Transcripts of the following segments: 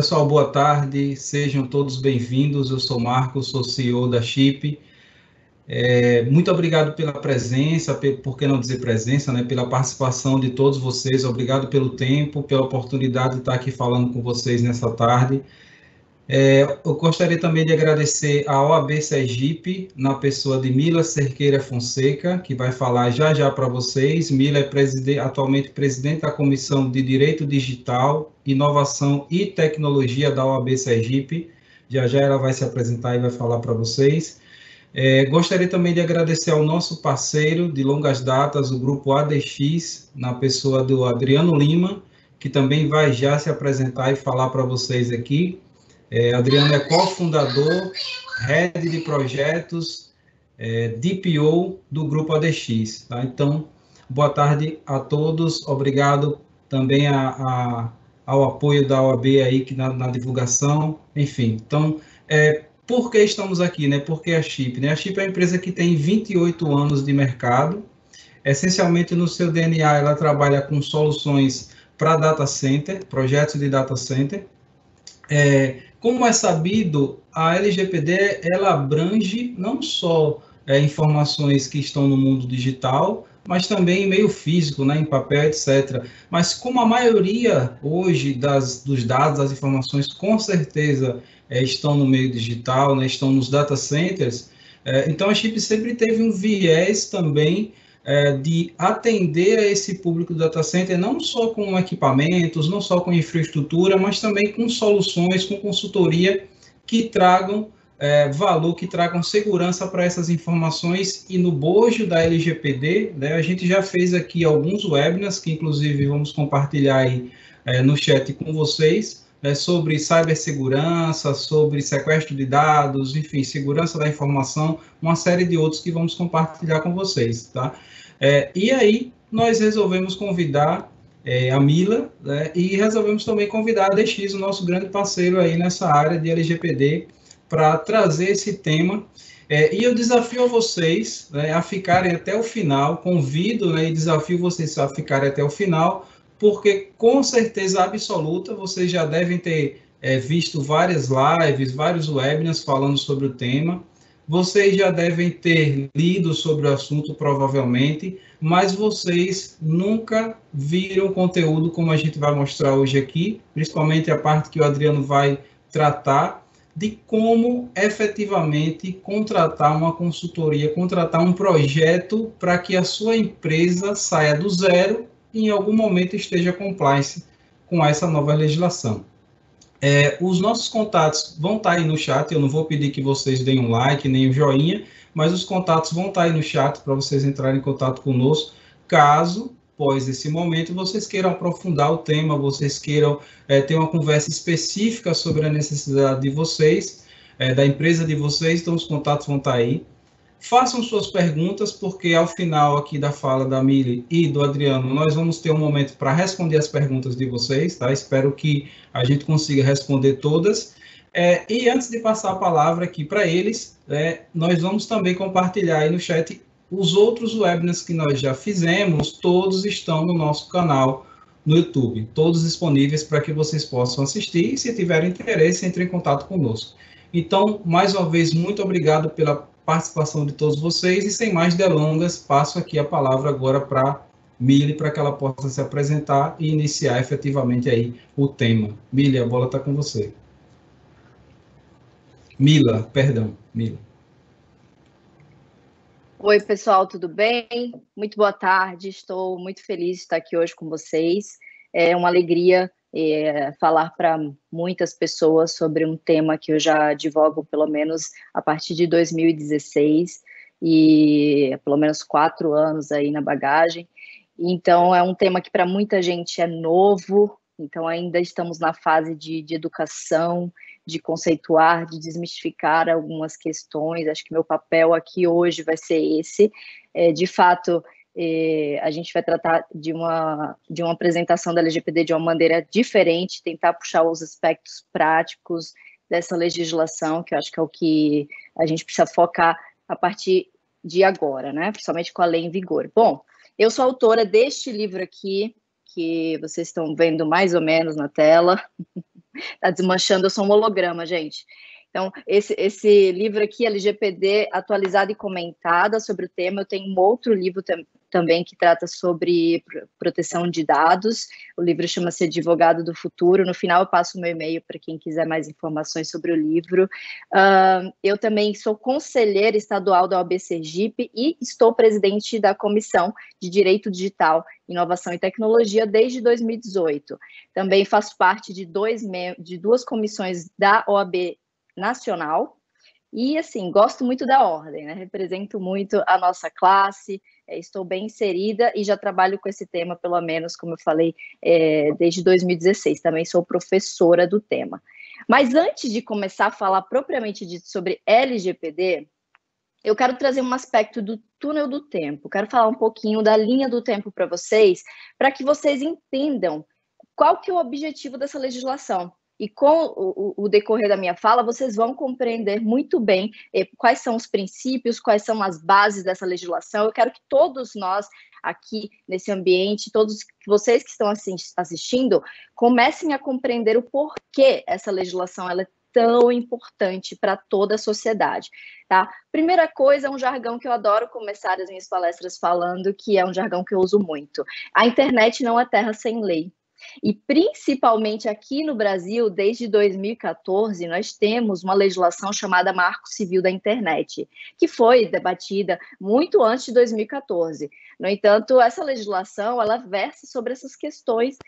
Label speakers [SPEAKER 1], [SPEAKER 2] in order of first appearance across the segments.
[SPEAKER 1] Pessoal, boa tarde, sejam todos bem-vindos. Eu sou Marcos, sou CEO da Chip. Muito obrigado pela presença, por que não dizer presença, né? Pela participação de todos vocês. Obrigado pelo tempo, pela oportunidade de estar aqui falando com vocês nessa tarde. Eu gostaria também de agradecer à OAB Sergipe, na pessoa de Mila Cerqueira Fonseca, que vai falar já já para vocês. Mila é atualmente presidente da Comissão de Direito Digital, Inovação e Tecnologia da OAB Sergipe. Já já ela vai se apresentar e vai falar para vocês. Gostaria também de agradecer ao nosso parceiro de longas datas, o Grupo ADX, na pessoa do Adriano Lima, que também vai já se apresentar e falar para vocês aqui. Adriano é cofundador, head de projetos, DPO do Grupo ADX. Tá? Então, boa tarde a todos, obrigado também ao apoio da OAB aí na divulgação, enfim. Então, por que estamos aqui, né? Por que a Chip? Né? A Chip é uma empresa que tem 28 anos de mercado, essencialmente no seu DNA ela trabalha com soluções para data center, projetos de data center. Como é sabido, a LGPD ela abrange não só informações que estão no mundo digital, mas também em meio físico, né, em papel, etc. Mas como a maioria hoje dos dados, das informações, com certeza estão no meio digital, né, estão nos data centers, então a Chip sempre teve um viés também de atender a esse público do data center, não só com equipamentos, não só com infraestrutura, mas também com soluções, com consultoria que tragam valor, que tragam segurança para essas informações. E no bojo da LGPD, né, a gente já fez aqui alguns webinars, que inclusive vamos compartilhar aí no chat com vocês, sobre cibersegurança, sobre sequestro de dados, enfim, segurança da informação, uma série de outros que vamos compartilhar com vocês, tá? E aí, nós resolvemos convidar a Mila, né, e resolvemos também convidar a DX, o nosso grande parceiro aí nessa área de LGPD, para trazer esse tema. E eu desafio a vocês, né, a ficarem até o final, convido, né, e desafio vocês a ficarem até o final, porque com certeza absoluta vocês já devem ter visto várias lives, vários webinars falando sobre o tema, vocês já devem ter lido sobre o assunto, provavelmente, mas vocês nunca viram conteúdo como a gente vai mostrar hoje aqui, principalmente a parte que o Adriano vai tratar, de como efetivamente contratar uma consultoria, contratar um projeto para que a sua empresa saia do zero e em algum momento esteja compliance com essa nova legislação. Os nossos contatos vão estar aí no chat, eu não vou pedir que vocês deem um like, nem um joinha, mas os contatos vão estar aí no chat para vocês entrarem em contato conosco, caso, após esse momento, vocês queiram aprofundar o tema, vocês queiram ter uma conversa específica sobre a necessidade de vocês, da empresa de vocês, então os contatos vão estar aí. Façam suas perguntas, porque ao final aqui da fala da Mili e do Adriano, nós vamos ter um momento para responder as perguntas de vocês, tá? Espero que a gente consiga responder todas. E antes de passar a palavra aqui para eles, nós vamos também compartilhar aí no chat os outros webinars que nós já fizemos, todos estão no nosso canal no YouTube, todos disponíveis para que vocês possam assistir, e se tiverem interesse, entre em contato conosco. Então, mais uma vez, muito obrigado pela participação de todos vocês, e sem mais delongas, passo aqui a palavra agora para Mili, para que ela possa se apresentar e iniciar efetivamente aí o tema. Mili, a bola está com você. Mila, perdão, Mila.
[SPEAKER 2] Oi, pessoal, tudo bem? Muito boa tarde, estou muito feliz de estar aqui hoje com vocês. É uma alegria falar para muitas pessoas sobre um tema que eu já advogo pelo menos a partir de 2016 e pelo menos 4 anos aí na bagagem. Então, é um tema que para muita gente é novo, então ainda estamos na fase de educação, de conceituar, de desmistificar algumas questões. Acho que meu papel aqui hoje vai ser esse. De fato, a gente vai tratar de uma apresentação da LGPD de uma maneira diferente, tentar puxar os aspectos práticos dessa legislação, que eu acho que é o que a gente precisa focar a partir de agora, né? Principalmente com a lei em vigor. Bom, eu sou autora deste livro aqui, que vocês estão vendo mais ou menos na tela. Tá desmanchando, eu sou um holograma, gente. Então, esse livro aqui, LGPD atualizada e comentada sobre o tema. Eu tenho um outro livro também que trata sobre proteção de dados. O livro chama-se Advogado do Futuro. No final, eu passo o meu e-mail para quem quiser mais informações sobre o livro. Eu também sou conselheira estadual da OAB Sergipe e estou presidente da Comissão de Direito Digital, Inovação e Tecnologia desde 2018. Também faço parte de duas comissões da OAB Nacional, e assim, gosto muito da ordem, né? Represento muito a nossa classe, estou bem inserida e já trabalho com esse tema, pelo menos, como eu falei, desde 2016. Também sou professora do tema. Mas antes de começar a falar propriamente dito sobre LGPD, eu quero trazer um aspecto do túnel do tempo, quero falar um pouquinho da linha do tempo para vocês, para que vocês entendam qual que é o objetivo dessa legislação. E com o decorrer da minha fala, vocês vão compreender muito bem quais são os princípios, quais são as bases dessa legislação. Eu quero que todos nós aqui nesse ambiente, todos vocês que estão assistindo, comecem a compreender o porquê essa legislação ela é tão importante para toda a sociedade, tá? Primeira coisa, um jargão que eu adoro começar as minhas palestras falando, que é um jargão que eu uso muito. A internet não é terra sem lei. E principalmente aqui no Brasil, desde 2014, nós temos uma legislação chamada Marco Civil da Internet, que foi debatida muito antes de 2014. No entanto, essa legislação, ela versa sobre essas questões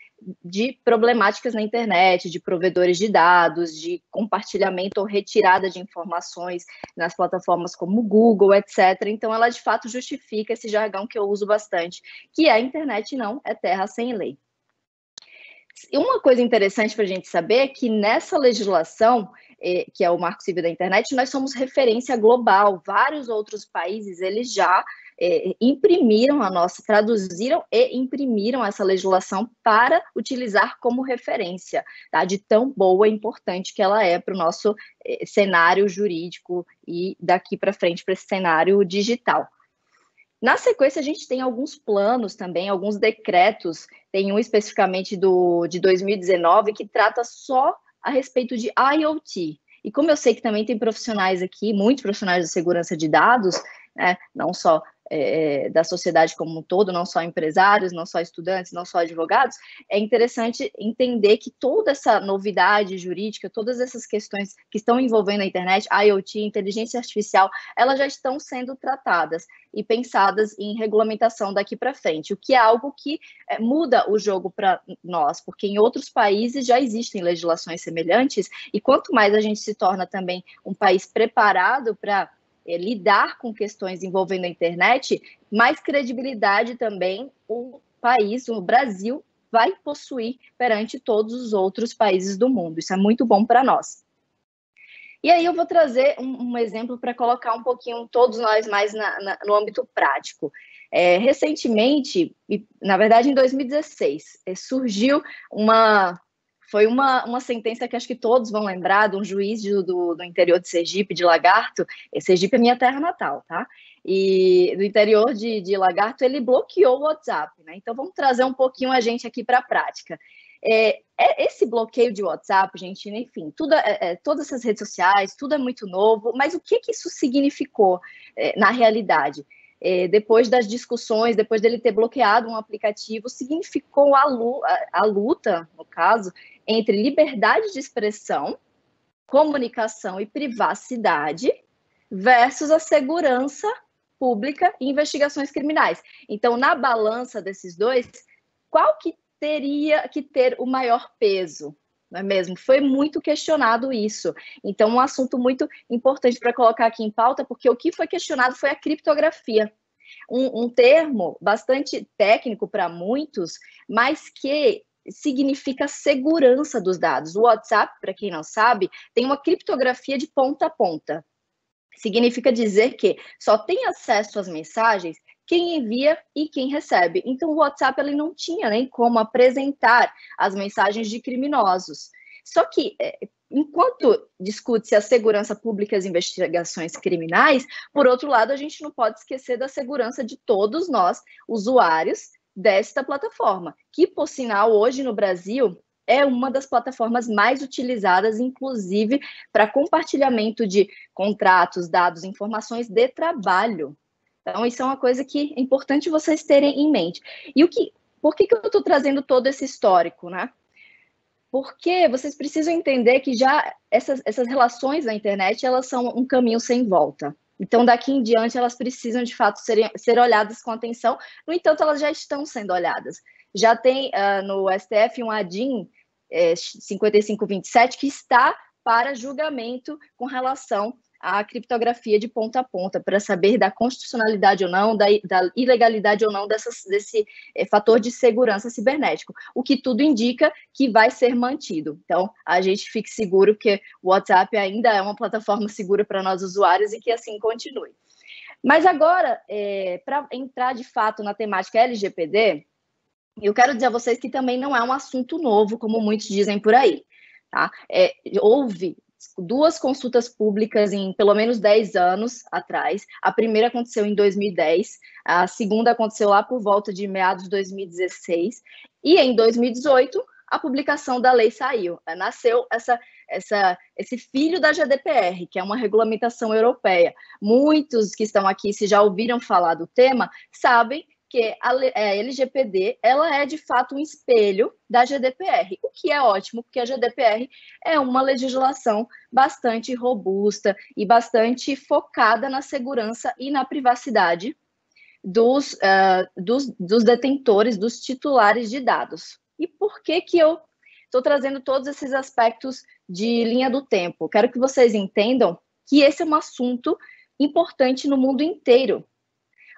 [SPEAKER 2] de problemáticas na internet, de provedores de dados, de compartilhamento ou retirada de informações nas plataformas como Google, etc. Então, ela de fato justifica esse jargão que eu uso bastante, que a internet não é terra sem lei. E uma coisa interessante para a gente saber é que nessa legislação, que é o Marco Civil da Internet, nós somos referência global. Vários outros países, eles já traduziram e imprimiram essa legislação para utilizar como referência, tá? De tão boa e importante que ela é para o nosso cenário jurídico e daqui para frente para esse cenário digital. Na sequência, a gente tem alguns planos também, alguns decretos, tem um especificamente de 2019 que trata só a respeito de IoT. E como eu sei que também tem profissionais aqui, muitos profissionais de segurança de dados, né, não só da sociedade como um todo, não só empresários, não só estudantes, não só advogados, é interessante entender que toda essa novidade jurídica, todas essas questões que estão envolvendo a internet, IoT, inteligência artificial, elas já estão sendo tratadas e pensadas em regulamentação daqui para frente, o que é algo que muda o jogo para nós, porque em outros países já existem legislações semelhantes, e quanto mais a gente se torna também um país preparado para lidar com questões envolvendo a internet, mais credibilidade também o país, o Brasil, vai possuir perante todos os outros países do mundo. Isso é muito bom para nós. E aí eu vou trazer um exemplo para colocar um pouquinho todos nós mais no âmbito prático. Recentemente, na verdade em 2016, surgiu foi uma sentença que acho que todos vão lembrar, de um juiz do interior de Sergipe, de Lagarto. Sergipe é minha terra natal, tá? E do interior de Lagarto, ele bloqueou o WhatsApp, né? Então, vamos trazer um pouquinho a gente aqui para a prática. Esse bloqueio de WhatsApp, gente, enfim, todas essas redes sociais, tudo é muito novo, mas o que isso significou na realidade? Depois das discussões, depois dele ter bloqueado um aplicativo, significou a luta, no caso, entre liberdade de expressão, comunicação e privacidade versus a segurança pública e investigações criminais. Então, na balança desses dois, qual que teria que ter o maior peso? Não é mesmo? Foi muito questionado isso. Então, um assunto muito importante para colocar aqui em pauta, porque o que foi questionado foi a criptografia. Um termo bastante técnico para muitos, mas que significa segurança dos dados. O WhatsApp, para quem não sabe, tem uma criptografia de ponta a ponta. Significa dizer que só tem acesso às mensagens quem envia e quem recebe. Então, o WhatsApp ele não tinha nem como apresentar as mensagens de criminosos. Só que, enquanto discute-se a segurança pública e as investigações criminais, por outro lado, a gente não pode esquecer da segurança de todos nós, usuários desta plataforma, que, por sinal, hoje no Brasil, é uma das plataformas mais utilizadas, inclusive para compartilhamento de contratos, dados, informações de trabalho. Então, isso é uma coisa que é importante vocês terem em mente. E por que eu estou trazendo todo esse histórico, né? Porque vocês precisam entender que já essas relações na internet, elas são um caminho sem volta. Então, daqui em diante, elas precisam, de fato, ser olhadas com atenção. No entanto, elas já estão sendo olhadas. Já tem no STF um ADIM 5527 que está para julgamento com relação à criptografia de ponta a ponta, para saber da constitucionalidade ou não, da ilegalidade ou não desse fator de segurança cibernético, o que tudo indica que vai ser mantido. Então, a gente fique seguro que o WhatsApp ainda é uma plataforma segura para nós usuários e que assim continue. Mas agora, para entrar de fato na temática LGPD, eu quero dizer a vocês que também não é um assunto novo, como muitos dizem por aí. Tá? Houve 2 consultas públicas em pelo menos 10 anos atrás. A primeira aconteceu em 2010, a segunda aconteceu lá por volta de meados de 2016, e em 2018 a publicação da lei saiu. Nasceu esse filho da GDPR, que é uma regulamentação europeia. Muitos que estão aqui, se já ouviram falar do tema, sabem que a LGPD ela é, de fato, um espelho da GDPR, o que é ótimo, porque a GDPR é uma legislação bastante robusta e bastante focada na segurança e na privacidade dos detentores, dos titulares de dados. E por que eu estou trazendo todos esses aspectos de linha do tempo? Quero que vocês entendam que esse é um assunto importante no mundo inteiro.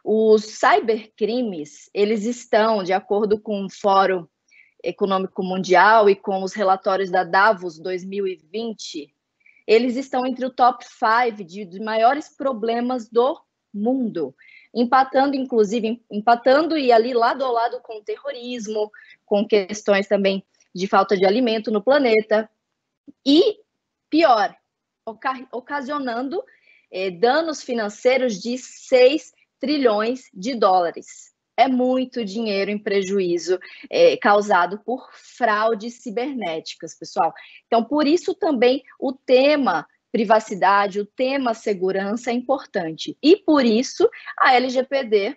[SPEAKER 2] Os cybercrimes, eles estão, de acordo com o Fórum Econômico Mundial e com os relatórios da Davos 2020, eles estão entre o top 5 de maiores problemas do mundo, empatando e ali lado a lado com o terrorismo, com questões também de falta de alimento no planeta, e pior, ocasionando danos financeiros de 6 trilhões de dólares. É muito dinheiro em prejuízo causado por fraudes cibernéticas, pessoal. Então, por isso também o tema privacidade, o tema segurança é importante. E por isso a LGPD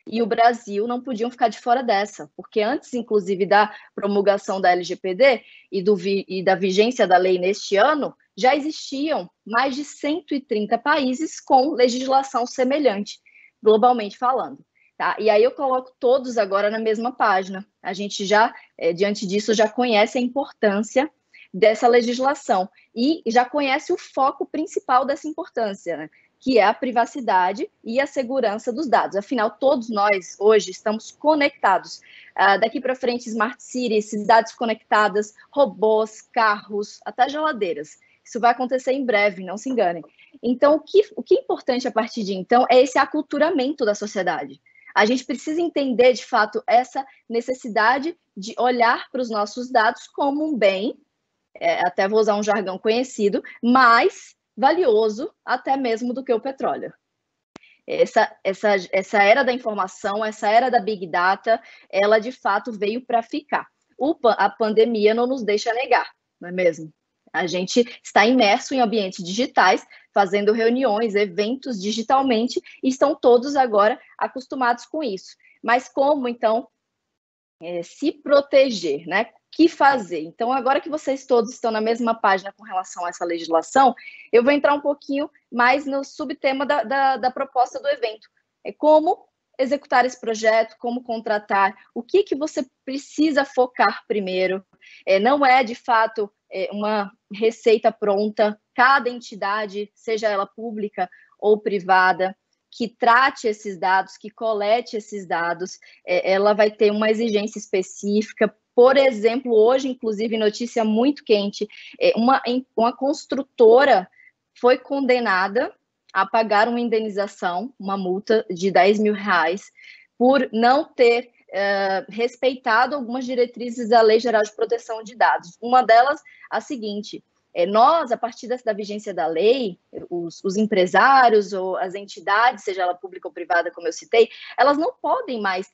[SPEAKER 2] e o Brasil não podiam ficar de fora dessa, porque antes, inclusive, da promulgação da LGPD e da vigência da lei neste ano, já existiam mais de 130 países com legislação semelhante, globalmente falando. Tá? E aí eu coloco todos agora na mesma página. A gente já, diante disso, já conhece a importância dessa legislação e já conhece o foco principal dessa importância, né? Que é a privacidade e a segurança dos dados. Afinal, todos nós, hoje, estamos conectados. Daqui para frente, smart cities, cidades conectadas, robôs, carros, até geladeiras. Isso vai acontecer em breve, não se enganem. Então, o que é importante a partir de então é esse aculturamento da sociedade. A gente precisa entender, de fato, essa necessidade de olhar para os nossos dados como um bem, até vou usar um jargão conhecido, mais valioso até mesmo do que o petróleo. Essa era da informação, essa era da Big Data, ela de fato veio para ficar. A pandemia não nos deixa negar, não é mesmo? A gente está imerso em ambientes digitais, fazendo reuniões, eventos digitalmente, e estão todos agora acostumados com isso. Mas como, então, se proteger, né? O que fazer? Então, agora que vocês todos estão na mesma página com relação a essa legislação, eu vou entrar um pouquinho mais no subtema da proposta do evento. Como executar esse projeto, como contratar, o que você precisa focar primeiro. Não é, de fato, uma receita pronta. Cada entidade, seja ela pública ou privada, que trate esses dados, que colete esses dados, ela vai ter uma exigência específica. Por exemplo, hoje, inclusive, notícia muito quente, uma construtora foi condenada a pagar uma indenização, uma multa de R$10 mil, por não ter respeitado algumas diretrizes da Lei Geral de Proteção de Dados. Uma delas, a seguinte: Nós, a partir da vigência da lei, os empresários ou as entidades, seja ela pública ou privada, como eu citei, elas não podem mais,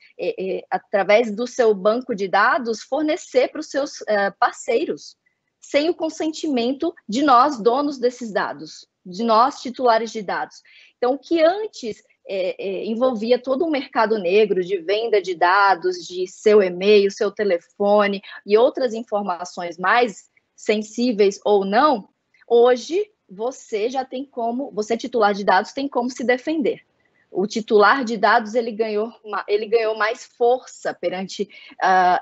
[SPEAKER 2] através do seu banco de dados, fornecer para os seus parceiros, sem o consentimento de nós, donos desses dados, de nós, titulares de dados. Então, o que antes envolvia todo um mercado negro de venda de dados, de seu e-mail, seu telefone e outras informações mais sensíveis ou não, hoje você já tem como, você titular de dados tem como se defender. O titular de dados ele ganhou mais força perante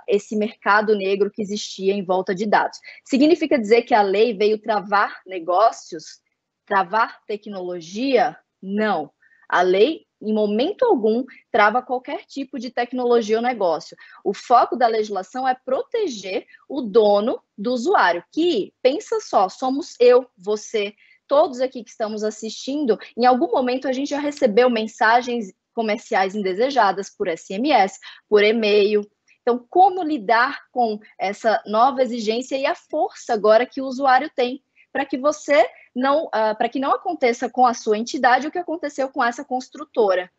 [SPEAKER 2] esse mercado negro que existia em volta de dados. Significa dizer que a lei veio travar negócios, travar tecnologia? Não. A lei, em momento algum, trava qualquer tipo de tecnologia ou negócio. O foco da legislação é proteger o dono do usuário, que, pensa só, somos eu, você, todos aqui que estamos assistindo, em algum momento a gente já recebeu mensagens comerciais indesejadas por SMS, por e-mail. Então, como lidar com essa nova exigência e a força agora que o usuário tem para que você não, para que não aconteça com a sua entidade o que aconteceu com essa construtora,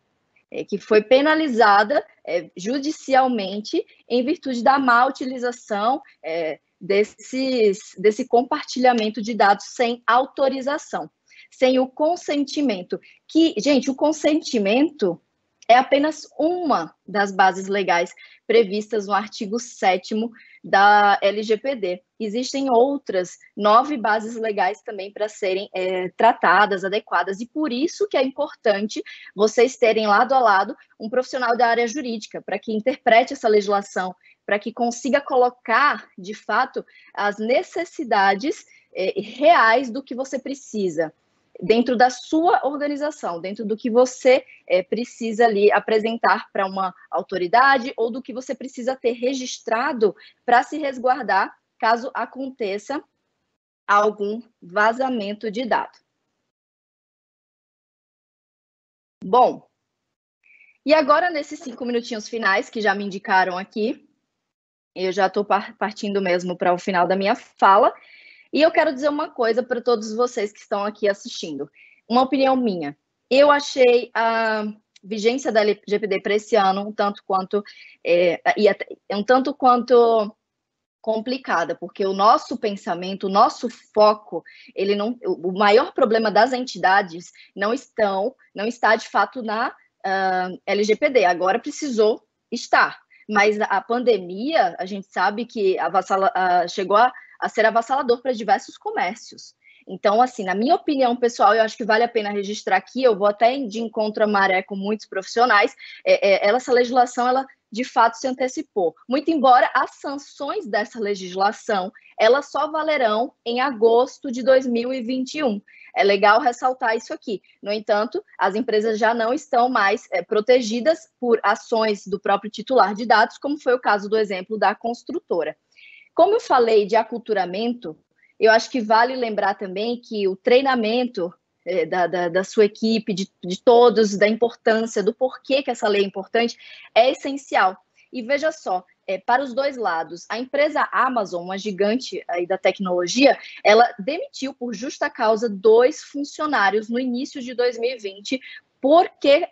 [SPEAKER 2] que foi penalizada judicialmente em virtude da má utilização desse compartilhamento de dados sem autorização, sem o consentimento. Que, gente, o consentimento é apenas uma das bases legais previstas no artigo 7º da LGPD. Existem outras 9 bases legais também para serem tratadas, adequadas, e por isso que é importante vocês terem lado a lado um profissional da área jurídica, para que interprete essa legislação, para que consiga colocar, de fato, as necessidades reais do que você precisa, dentro da sua organização, dentro do que você precisa ali apresentar para uma autoridade ou do que você precisa ter registrado para se resguardar caso aconteça algum vazamento de dados. Bom, e agora nesses 5 minutinhos finais que já me indicaram aqui, eu já estou partindo mesmo para o final da minha fala, e eu quero dizer uma coisa para todos vocês que estão aqui assistindo. Uma opinião minha. Eu achei a vigência da LGPD para esse ano um tanto quanto complicada, porque o nosso pensamento, o nosso foco, o maior problema das entidades não está de fato na LGPD. Agora precisou estar, mas a pandemia, a gente sabe que chegou a ser avassalador para diversos comércios. Então, assim, na minha opinião pessoal, eu acho que vale a pena registrar aqui, eu vou até de encontro à maré com muitos profissionais, essa legislação, ela de fato se antecipou. Muito embora as sanções dessa legislação, elas só valerão em agosto de 2021. É legal ressaltar isso aqui. No entanto, as empresas já não estão mais protegidas por ações do próprio titular de dados, como foi o caso do exemplo da construtora. Como eu falei de aculturamento, eu acho que vale lembrar também que o treinamento da sua equipe, de todos, da importância, do porquê que essa lei é importante, é essencial. E veja só, para os dois lados, a empresa Amazon, uma gigante aí da tecnologia, ela demitiu por justa causa 2 funcionários no início de 2020, porque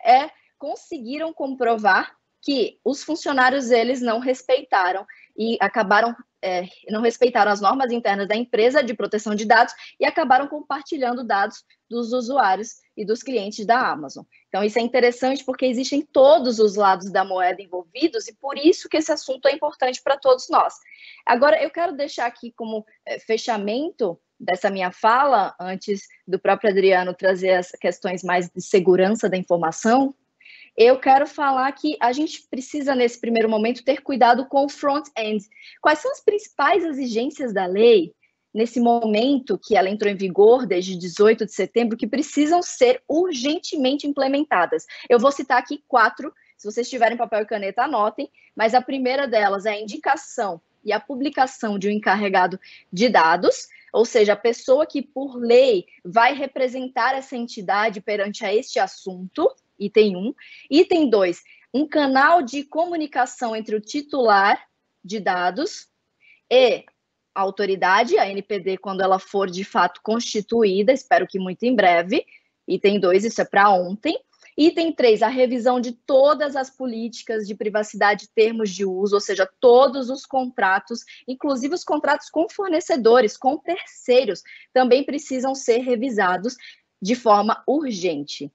[SPEAKER 2] conseguiram comprovar que os funcionários, eles não respeitaram e acabaram não respeitaram as normas internas da empresa de proteção de dados e acabaram compartilhando dados dos usuários e dos clientes da Amazon. Então, isso é interessante porque existem todos os lados da moeda envolvidos e por isso que esse assunto é importante para todos nós. Agora, eu quero deixar aqui como fechamento dessa minha fala, antes do próprio Adriano trazer as questões mais de segurança da informação, eu quero falar que a gente precisa, nesse primeiro momento, ter cuidado com o front-end. Quais são as principais exigências da lei, nesse momento que ela entrou em vigor, desde 18 de setembro, que precisam ser urgentemente implementadas? Eu vou citar aqui 4, se vocês tiverem papel e caneta, anotem, mas a primeira delas é a indicação e a publicação de um encarregado de dados, ou seja, a pessoa que, por lei, vai representar essa entidade perante a este assunto, item 1. Item 2, um canal de comunicação entre o titular de dados e a autoridade, a NPD, quando ela for de fato constituída, espero que muito em breve. Item 2, isso é para ontem. Item 3, a revisão de todas as políticas de privacidade e termos de uso, ou seja, todos os contratos, inclusive os contratos com fornecedores, com terceiros, também precisam ser revisados de forma urgente.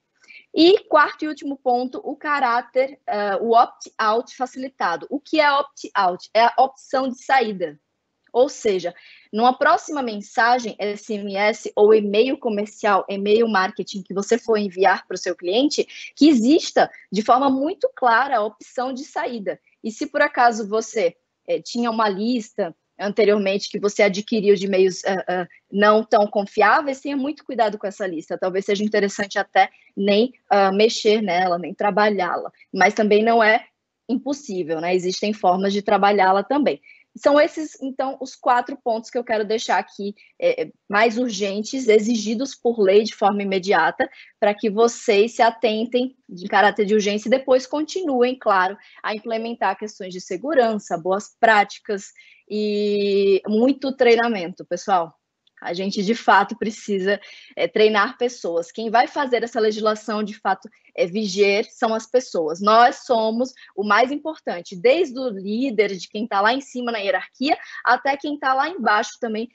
[SPEAKER 2] E quarto e último ponto, o caráter, o opt-out facilitado. O que é opt-out? É a opção de saída. Ou seja, numa próxima mensagem, SMS ou e-mail comercial, e-mail marketing que você for enviar para o seu cliente, que exista de forma muito clara a opção de saída. E se por acaso você tinha uma lista anteriormente que você adquiriu de e-mails não tão confiáveis, tenha muito cuidado com essa lista. Talvez seja interessante até nem mexer nela, nem trabalhá-la. Mas também não é impossível, né? Existem formas de trabalhá-la também. São esses, então, os 4 pontos que eu quero deixar aqui mais urgentes, exigidos por lei de forma imediata, para que vocês se atentem de caráter de urgência e depois continuem, claro, a implementar questões de segurança, boas práticas e muito treinamento, pessoal. A gente, de fato, precisa treinar pessoas. Quem vai fazer essa legislação, de fato, viger são as pessoas. Nós somos o mais importante, desde o líder, de quem está lá em cima na hierarquia, até quem está lá embaixo também,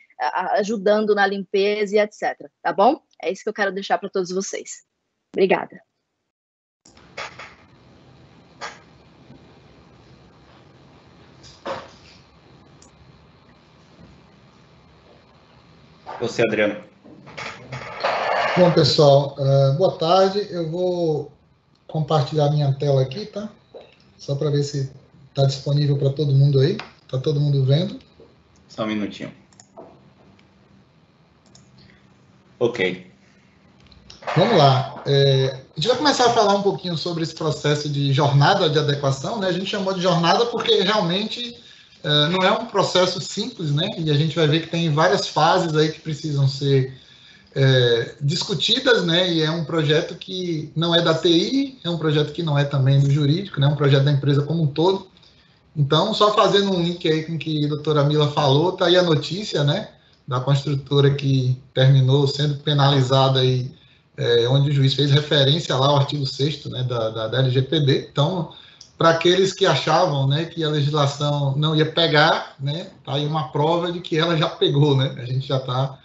[SPEAKER 2] ajudando na limpeza e etc. Tá bom? É isso que eu quero deixar para todos vocês. Obrigada.
[SPEAKER 3] Você, Adriano.
[SPEAKER 4] Bom, pessoal, boa tarde. Eu vou compartilhar minha tela aqui, tá? Só para ver se está disponível para todo mundo aí. Está todo mundo vendo?
[SPEAKER 3] Só um minutinho. Ok.
[SPEAKER 4] Vamos lá. A gente vai começar a falar um pouquinho sobre esse processo de jornada de adequação, né? A gente chamou de jornada porque realmente não é um processo simples, né? E a gente vai ver que tem várias fases aí que precisam ser discutidas, né? E é um projeto que não é da TI, é um projeto que não é também do jurídico, né? É um projeto da empresa como um todo. Então, só fazendo um link aí com o que a doutora Mila falou, tá aí a notícia, né? Da construtora que terminou sendo penalizada aí, onde o juiz fez referência lá ao artigo 6º, né, da LGPD. Então, para aqueles que achavam, né, que a legislação não ia pegar, né, tá aí uma prova de que ela já pegou, né? A gente já está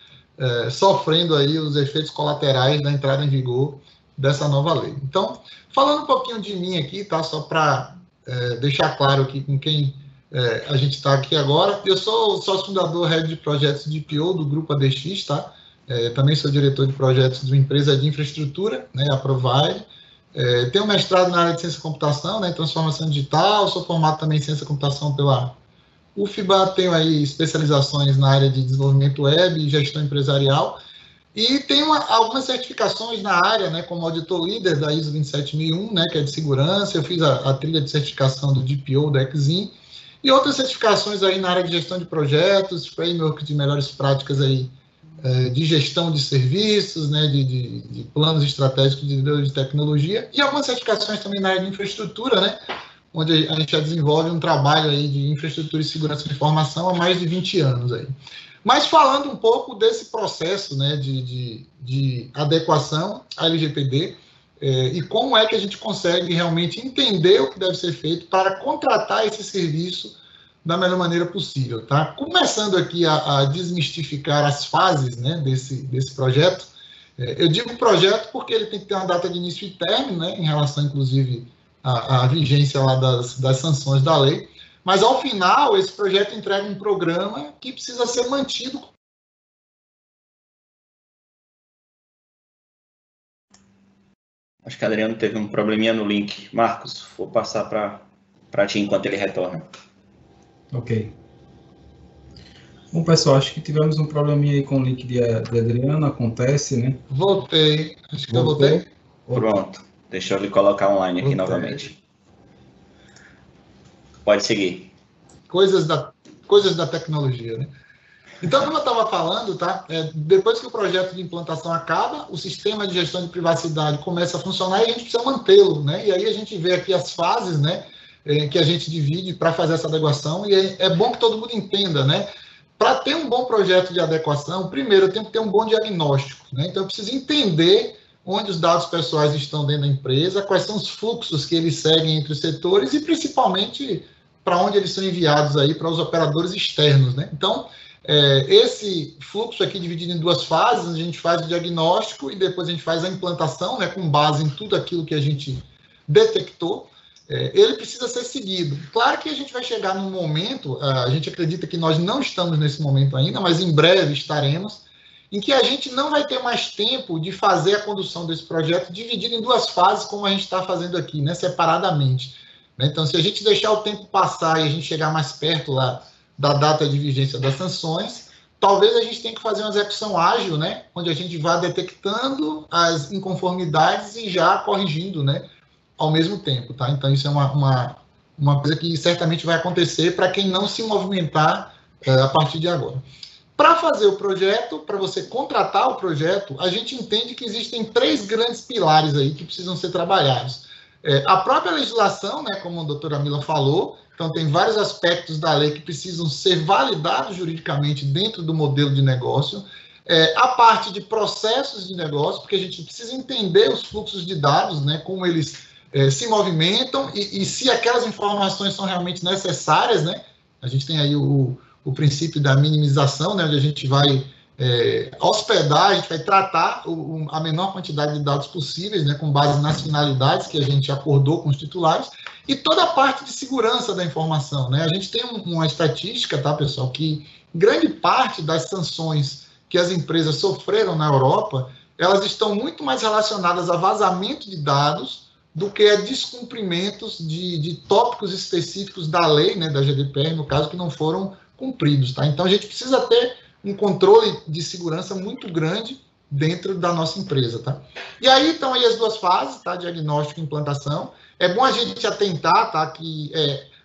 [SPEAKER 4] sofrendo aí os efeitos colaterais da entrada em vigor dessa nova lei. Então, falando um pouquinho de mim aqui, tá? Só para deixar claro aqui com quem a gente está aqui agora. Eu sou sócio fundador, head de projetos de PO do Grupo ADX, tá? Também sou diretor de projetos de uma empresa de infraestrutura, né, a Provide. Tenho mestrado na área de ciência da computação, né, transformação digital, sou formado também em ciência da computação pela UFBA, tenho aí especializações na área de desenvolvimento web e gestão empresarial, e tenho algumas certificações na área, né, como auditor líder da ISO 27001, né, que é de segurança. Eu fiz a trilha de certificação do DPO, da Exim, e outras certificações aí na área de gestão de projetos, framework de melhores práticas aí, de gestão de serviços, né, de planos estratégicos de tecnologia, e algumas certificações também na área de infraestrutura, né, onde a gente já desenvolve um trabalho aí de infraestrutura e segurança de informação há mais de 20 anos aí. Mas falando um pouco desse processo, né, de adequação à LGPD, e como é que a gente consegue realmente entender o que deve ser feito para contratar esse serviço da melhor maneira possível, tá? Começando aqui a desmistificar as fases, né, desse projeto. Eu digo projeto porque ele tem que ter uma data de início e término, né, em relação, inclusive, à vigência lá das sanções da lei. Mas, ao final, esse projeto entrega um programa que precisa ser mantido.
[SPEAKER 3] Acho que o Adriano teve um probleminha no link. Marcos, vou passar para ti enquanto ele retorna.
[SPEAKER 1] Ok. Bom, pessoal, acho que tivemos um probleminha aí com o link de Adriano, acontece, né?
[SPEAKER 4] Voltei. Acho que eu voltei.
[SPEAKER 3] Pronto. Deixa eu lhe colocar online aqui novamente. Pode seguir.
[SPEAKER 4] Coisas da tecnologia, né? Então, como eu estava falando, tá? Depois que o projeto de implantação acaba, o sistema de gestão de privacidade começa a funcionar e a gente precisa mantê-lo, né? E aí a gente vê aqui as fases, né, que a gente divide para fazer essa adequação, e é bom que todo mundo entenda, né? para ter um bom projeto de adequação, primeiro eu tenho que ter um bom diagnóstico, né? Então eu preciso entender onde os dados pessoais estão dentro da empresa, quais são os fluxos que eles seguem entre os setores e principalmente para onde eles são enviados aí para os operadores externos, né? Então, esse fluxo aqui dividido em duas fases, a gente faz o diagnóstico e depois a gente faz a implantação, né, com base em tudo aquilo que a gente detectou. Ele precisa ser seguido. Claro que a gente vai chegar num momento, a gente acredita que nós não estamos nesse momento ainda, mas em breve estaremos, em que a gente não vai ter mais tempo de fazer a condução desse projeto dividido em duas fases, como a gente está fazendo aqui, né, separadamente. Então, se a gente deixar o tempo passar e a gente chegar mais perto lá da data de vigência das sanções, talvez a gente tenha que fazer uma execução ágil, né, onde a gente vá detectando as inconformidades e já corrigindo, né, ao mesmo tempo, tá? Então, isso é uma coisa que certamente vai acontecer para quem não se movimentar a partir de agora. Para fazer o projeto, para você contratar o projeto, a gente entende que existem 3 grandes pilares aí que precisam ser trabalhados. A própria legislação, né, como a doutora Mila falou, então tem vários aspectos da lei que precisam ser validados juridicamente dentro do modelo de negócio. A parte de processos de negócio, porque a gente precisa entender os fluxos de dados, né, como eles se movimentam e se aquelas informações são realmente necessárias, né? A gente tem aí o princípio da minimização, né, onde a gente vai hospedar, a gente vai tratar a menor quantidade de dados possíveis, né, com base nas finalidades que a gente acordou com os titulares, e toda a parte de segurança da informação, né? A gente tem uma estatística, tá, pessoal, que grande parte das sanções que as empresas sofreram na Europa, elas estão muito mais relacionadas a vazamento de dados do que a descumprimentos de tópicos específicos da lei, né, da GDPR, no caso, que não foram cumpridos, tá? Então, a gente precisa ter um controle de segurança muito grande dentro da nossa empresa, tá? E aí, estão aí as duas fases, tá? Diagnóstico e implantação. É bom a gente atentar, tá? Que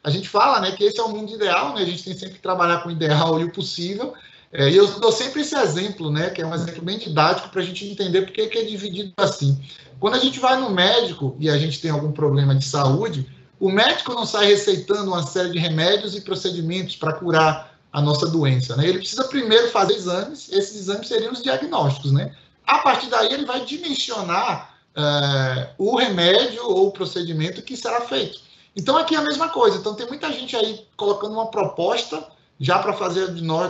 [SPEAKER 4] a gente fala, né, que esse é o mundo ideal, né? A gente tem sempre que trabalhar com o ideal e o possível. E eu dou sempre esse exemplo, né, que é um exemplo bem didático para a gente entender por que é dividido assim. Quando a gente vai no médico e a gente tem algum problema de saúde, o médico não sai receitando uma série de remédios e procedimentos para curar a nossa doença, né? Ele precisa primeiro fazer exames, esses exames seriam os diagnósticos, né? A partir daí ele vai dimensionar o remédio ou o procedimento que será feito. Então aqui é a mesma coisa. Então tem muita gente aí colocando uma proposta já para fazer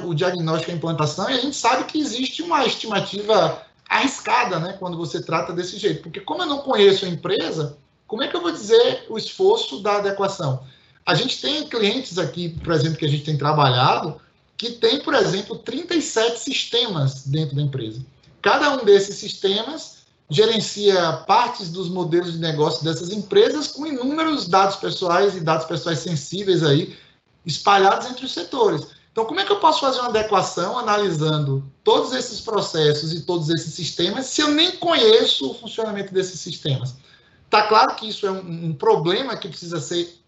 [SPEAKER 4] o diagnóstico e a implantação, e a gente sabe que existe uma estimativa arriscada, né, quando você trata desse jeito, porque como eu não conheço a empresa, como é que eu vou dizer o esforço da adequação? A gente tem clientes aqui, por exemplo, que a gente tem trabalhado, que tem, por exemplo, 37 sistemas dentro da empresa. Cada um desses sistemas gerencia partes dos modelos de negócio dessas empresas com inúmeros dados pessoais e dados pessoais sensíveis aí, espalhados entre os setores. Então, como é que eu posso fazer uma adequação analisando todos esses processos e todos esses sistemas se eu nem conheço o funcionamento desses sistemas? Está claro que isso é um problema que precisa ser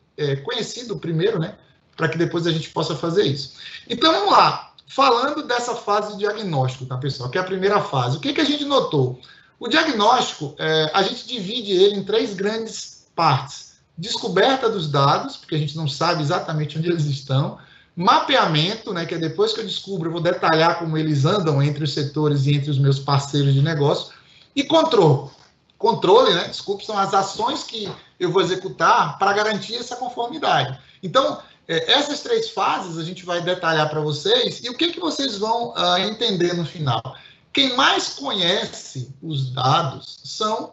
[SPEAKER 4] conhecido primeiro, né, para que depois a gente possa fazer isso. Então, vamos lá. Falando dessa fase de diagnóstico, tá, pessoal? Que é a primeira fase. O que a gente notou? O diagnóstico, a gente divide ele em 3 grandes partes. Descoberta dos dados, porque a gente não sabe exatamente onde eles estão. Mapeamento, né, que é depois que eu descubro, eu vou detalhar como eles andam entre os setores e entre os meus parceiros de negócio. E controle. Controle, né, desculpe, são as ações que eu vou executar para garantir essa conformidade. Então, essas 3 fases a gente vai detalhar para vocês, e o que vocês vão entender no final? Quem mais conhece os dados são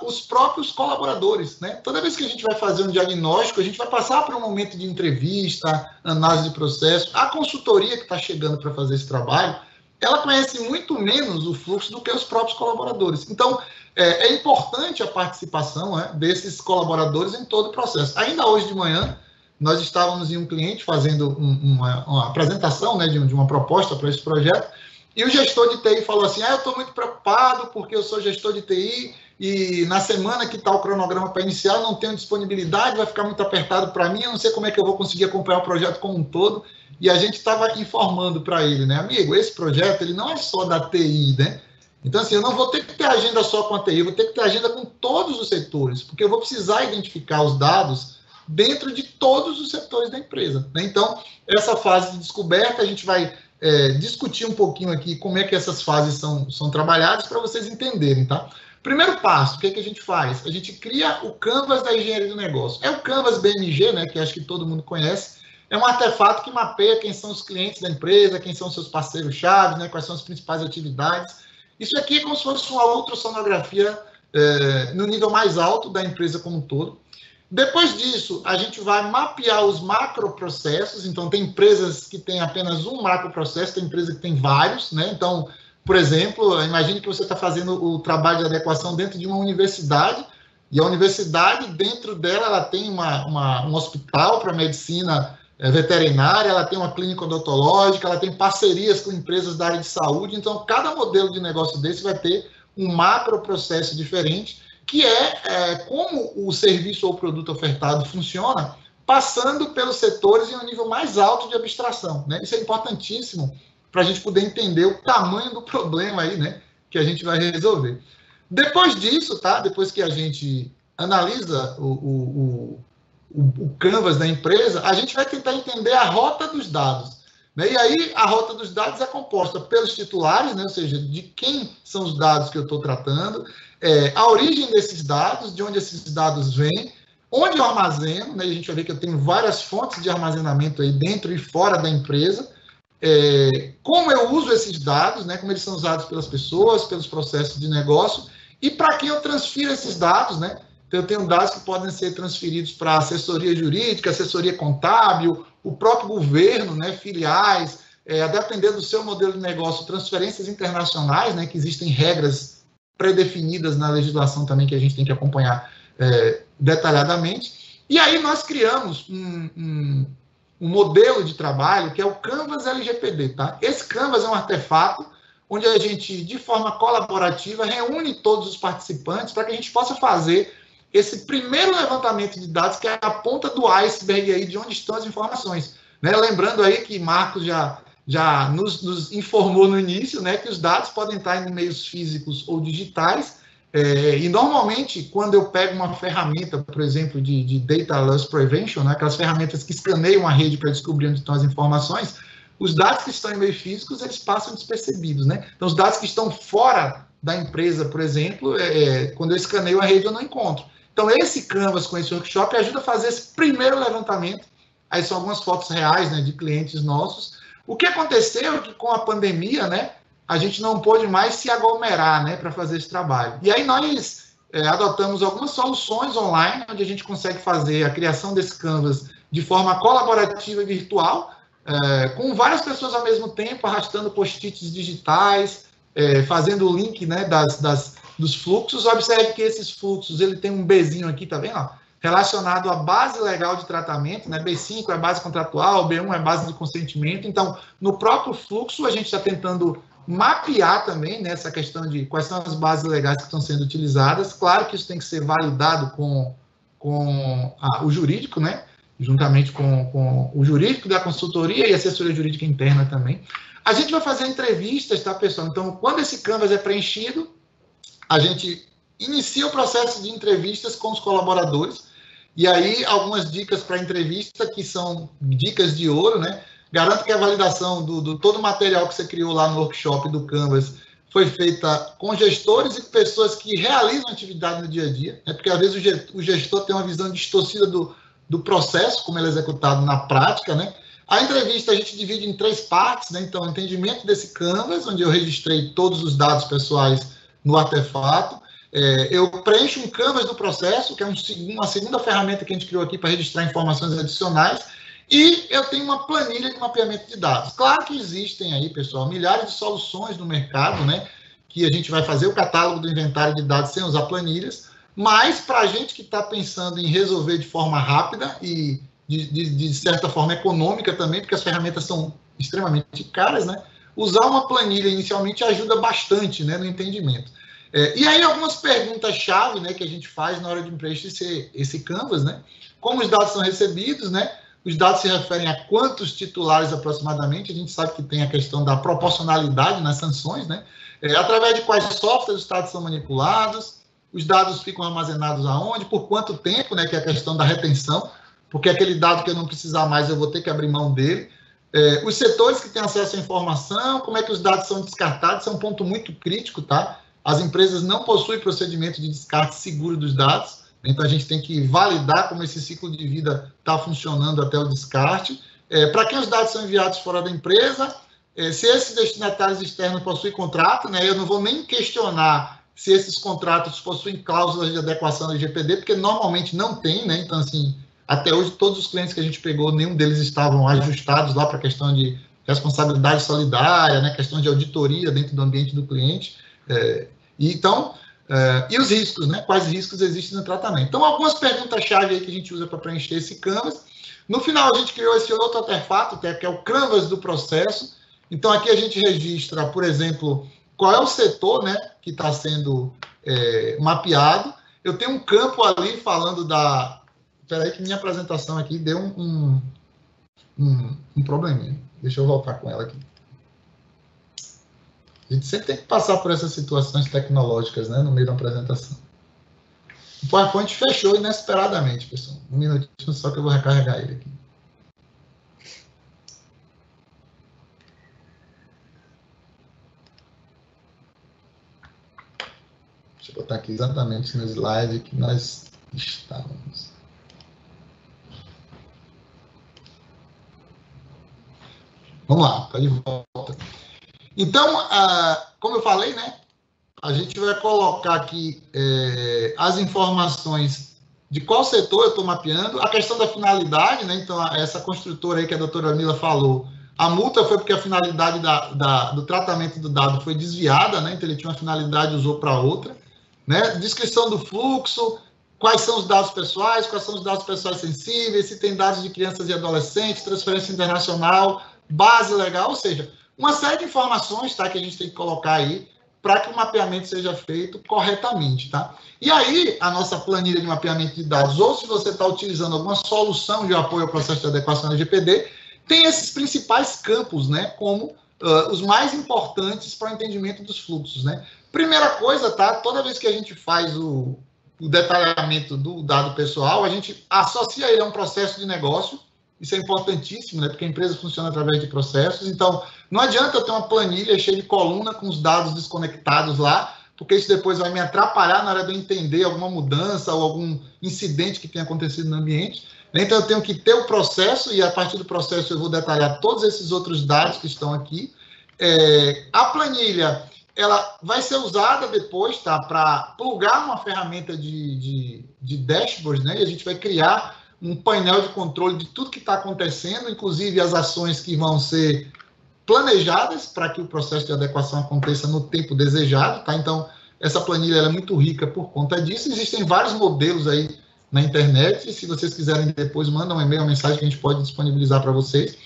[SPEAKER 4] os próprios colaboradores, né? Toda vez que a gente vai fazer um diagnóstico, a gente vai passar por um momento de entrevista, análise de processo. A consultoria que está chegando para fazer esse trabalho, ela conhece muito menos o fluxo do que os próprios colaboradores. Então, é importante a participação, né, desses colaboradores em todo o processo. Ainda hoje de manhã, nós estávamos em um cliente fazendo uma apresentação, né, de uma proposta para esse projeto, e o gestor de TI falou assim, eu estou muito preocupado porque eu sou gestor de TI e na semana que está o cronograma para iniciar, eu não tenho disponibilidade, vai ficar muito apertado para mim, eu não sei como é que eu vou conseguir acompanhar o projeto como um todo. E a gente estava informando para ele, né, amigo, esse projeto ele não é só da TI, né? Então, assim, eu não vou ter que ter agenda só com a TI, eu vou ter que ter agenda com todos os setores, porque eu vou precisar identificar os dados dentro de todos os setores da empresa, né? Então, essa fase de descoberta, a gente vai discutir um pouquinho aqui como é que essas fases são trabalhadas para vocês entenderem, tá? Primeiro passo, o que a gente faz? A gente cria o Canvas da engenharia do negócio. É o Canvas BMG, né, que acho que todo mundo conhece. É um artefato que mapeia quem são os clientes da empresa, quem são os seus parceiros-chave, né, quais são as principais atividades. Isso aqui é como se fosse uma ultrassonografia no nível mais alto da empresa como um todo. Depois disso, a gente vai mapear os macroprocessos. Então, tem empresas que têm apenas um macroprocesso, tem empresa que tem vários, né? Então, por exemplo, imagine que você está fazendo o trabalho de adequação dentro de uma universidade, e a universidade, dentro dela, ela tem um hospital para medicina veterinária, ela tem uma clínica odontológica, ela tem parcerias com empresas da área de saúde. Então, cada modelo de negócio desse vai ter um macroprocesso diferente, que é como o serviço ou produto ofertado funciona, passando pelos setores em um nível mais alto de abstração, né? Isso é importantíssimo para a gente poder entender o tamanho do problema aí, né, que a gente vai resolver. Depois disso, tá? Depois que a gente analisa o Canvas da empresa, a gente vai tentar entender a rota dos dados, né? E aí a rota dos dados é composta pelos titulares, né? Ou seja, de quem são os dados que eu estou tratando, a origem desses dados, de onde esses dados vêm, onde eu armazeno, né? A gente vai ver que eu tenho várias fontes de armazenamento aí dentro e fora da empresa, como eu uso esses dados, né? Como eles são usados pelas pessoas, pelos processos de negócio, e para quem eu transfiro esses dados, né? Então, eu tenho dados que podem ser transferidos para assessoria jurídica, assessoria contábil, o próprio governo, né? Filiais, a depender do seu modelo de negócio, transferências internacionais, né? Que existem regras pré-definidas na legislação também que a gente tem que acompanhar detalhadamente. E aí nós criamos um modelo de trabalho que é o Canvas LGPD, tá? Esse Canvas é um artefato onde a gente, de forma colaborativa, reúne todos os participantes para que a gente possa fazer esse primeiro levantamento de dados, que é a ponta do iceberg aí de onde estão as informações, né? Lembrando aí que Marcos já nos informou no início, né, que os dados podem estar em meios físicos ou digitais, e normalmente, quando eu pego uma ferramenta, por exemplo, de Data Loss Prevention, né, aquelas ferramentas que escaneiam a rede para descobrir onde estão as informações, os dados que estão em meios físicos, eles passam despercebidos, né? Então, os dados que estão fora da empresa, por exemplo, quando eu escaneio a rede, eu não encontro. Então, esse Canvas com esse workshop ajuda a fazer esse primeiro levantamento. Aí são algumas fotos reais, né, de clientes nossos. O que aconteceu é que com a pandemia, né, a gente não pôde mais se aglomerar, né, para fazer esse trabalho. E aí nós adotamos algumas soluções online, onde a gente consegue fazer a criação desse Canvas de forma colaborativa e virtual, com várias pessoas ao mesmo tempo, arrastando post-its digitais, fazendo o link, né, dos fluxos. Observe que esses fluxos, ele tem um Bzinho aqui, tá vendo? Ó, relacionado à base legal de tratamento, né? B5 é base contratual, B1 é base de consentimento. Então, no próprio fluxo, a gente está tentando mapear também, né, essa questão de quais são as bases legais que estão sendo utilizadas. Claro que isso tem que ser validado com o jurídico, né? Juntamente com o jurídico da consultoria e assessoria jurídica interna também. A gente vai fazer entrevistas, tá, pessoal? Então, quando esse Canvas é preenchido, a gente inicia o processo de entrevistas com os colaboradores. E aí, algumas dicas para entrevista, que são dicas de ouro, né? Garanto que a validação do todo o material que você criou lá no workshop do Canvas foi feita com gestores e pessoas que realizam atividade no dia a dia, né? Porque às vezes o gestor tem uma visão distorcida do processo, como ele é executado na prática, né? A entrevista a gente divide em 3 partes, né? Então, entendimento desse Canvas, onde eu registrei todos os dados pessoais no artefato. Eu preencho um Canvas do processo, que é uma segunda ferramenta que a gente criou aqui para registrar informações adicionais, e eu tenho uma planilha de mapeamento de dados. Claro que existem aí, pessoal, milhares de soluções no mercado, né, que a gente vai fazer o catálogo do inventário de dados sem usar planilhas, mas para a gente que está pensando em resolver de forma rápida e de certa forma econômica também, porque as ferramentas são extremamente caras, né, usar uma planilha inicialmente ajuda bastante, né, no entendimento. E aí algumas perguntas-chave, né, que a gente faz na hora de preencher esse Canvas, né? Como os dados são recebidos, né? Os dados se referem a quantos titulares aproximadamente. A gente sabe que tem a questão da proporcionalidade nas sanções, né? Através de quais softwares os dados são manipulados, os dados ficam armazenados aonde, por quanto tempo, né? Que é a questão da retenção, porque aquele dado que eu não precisar mais, eu vou ter que abrir mão dele. Os setores que têm acesso à informação, como é que os dados são descartados, isso é um ponto muito crítico, tá? As empresas não possuem procedimento de descarte seguro dos dados, então a gente tem que validar como esse ciclo de vida está funcionando até o descarte. Para quem os dados são enviados fora da empresa, se esses destinatários externos possuem contrato, né, eu não vou nem questionar se esses contratos possuem cláusulas de adequação do LGPD, porque normalmente não tem, né? Então, assim, até hoje, todos os clientes que a gente pegou, nenhum deles estavam ajustados lá para a questão de responsabilidade solidária, né? Questão de auditoria dentro do ambiente do cliente. E os riscos, né? Quais riscos existem no tratamento? Então, algumas perguntas-chave aí que a gente usa para preencher esse canvas. No final, a gente criou esse outro artefato, que é o canvas do processo. Então, aqui a gente registra, por exemplo, qual é o setor, né, que está sendo mapeado. Eu tenho um campo ali falando da... Espera aí que minha apresentação aqui deu um probleminha. Deixa eu voltar com ela aqui. A gente sempre tem que passar por essas situações tecnológicas, né, no meio da apresentação. O PowerPoint fechou inesperadamente, pessoal. Um minutinho só que eu vou recarregar ele aqui. Deixa eu botar aqui exatamente no slide que nós estávamos. Vamos lá, está de volta. Então, como eu falei, né, a gente vai colocar aqui as informações de qual setor eu estou mapeando, a questão da finalidade, né, então essa construtora aí que a doutora Mila falou, a multa foi porque a finalidade do tratamento do dado foi desviada, né, então ele tinha uma finalidade e usou para outra, né, descrição do fluxo, quais são os dados pessoais, quais são os dados pessoais sensíveis, se tem dados de crianças e adolescentes, transferência internacional, base legal, ou seja, uma série de informações, tá, que a gente tem que colocar aí para que o mapeamento seja feito corretamente, tá? E aí, a nossa planilha de mapeamento de dados, ou se você está utilizando alguma solução de apoio ao processo de adequação LGPD, tem esses principais campos, né, como os mais importantes para o entendimento dos fluxos, né? Primeira coisa, tá? Toda vez que a gente faz o detalhamento do dado pessoal, a gente associa ele a um processo de negócio. Isso é importantíssimo, né? Porque a empresa funciona através de processos. Então, não adianta eu ter uma planilha cheia de coluna com os dados desconectados lá, porque isso depois vai me atrapalhar na hora de eu entender alguma mudança ou algum incidente que tenha acontecido no ambiente. Então, eu tenho que ter o processo e, a partir do processo, eu vou detalhar todos esses outros dados que estão aqui. A planilha, ela vai ser usada depois, tá, para plugar uma ferramenta de dashboard, né? E a gente vai criar um painel de controle de tudo que está acontecendo, inclusive as ações que vão ser planejadas para que o processo de adequação aconteça no tempo desejado, tá? Então, essa planilha ela é muito rica por conta disso. Existem vários modelos aí na internet, e se vocês quiserem depois, mandam um e-mail, uma mensagem que a gente pode disponibilizar para vocês.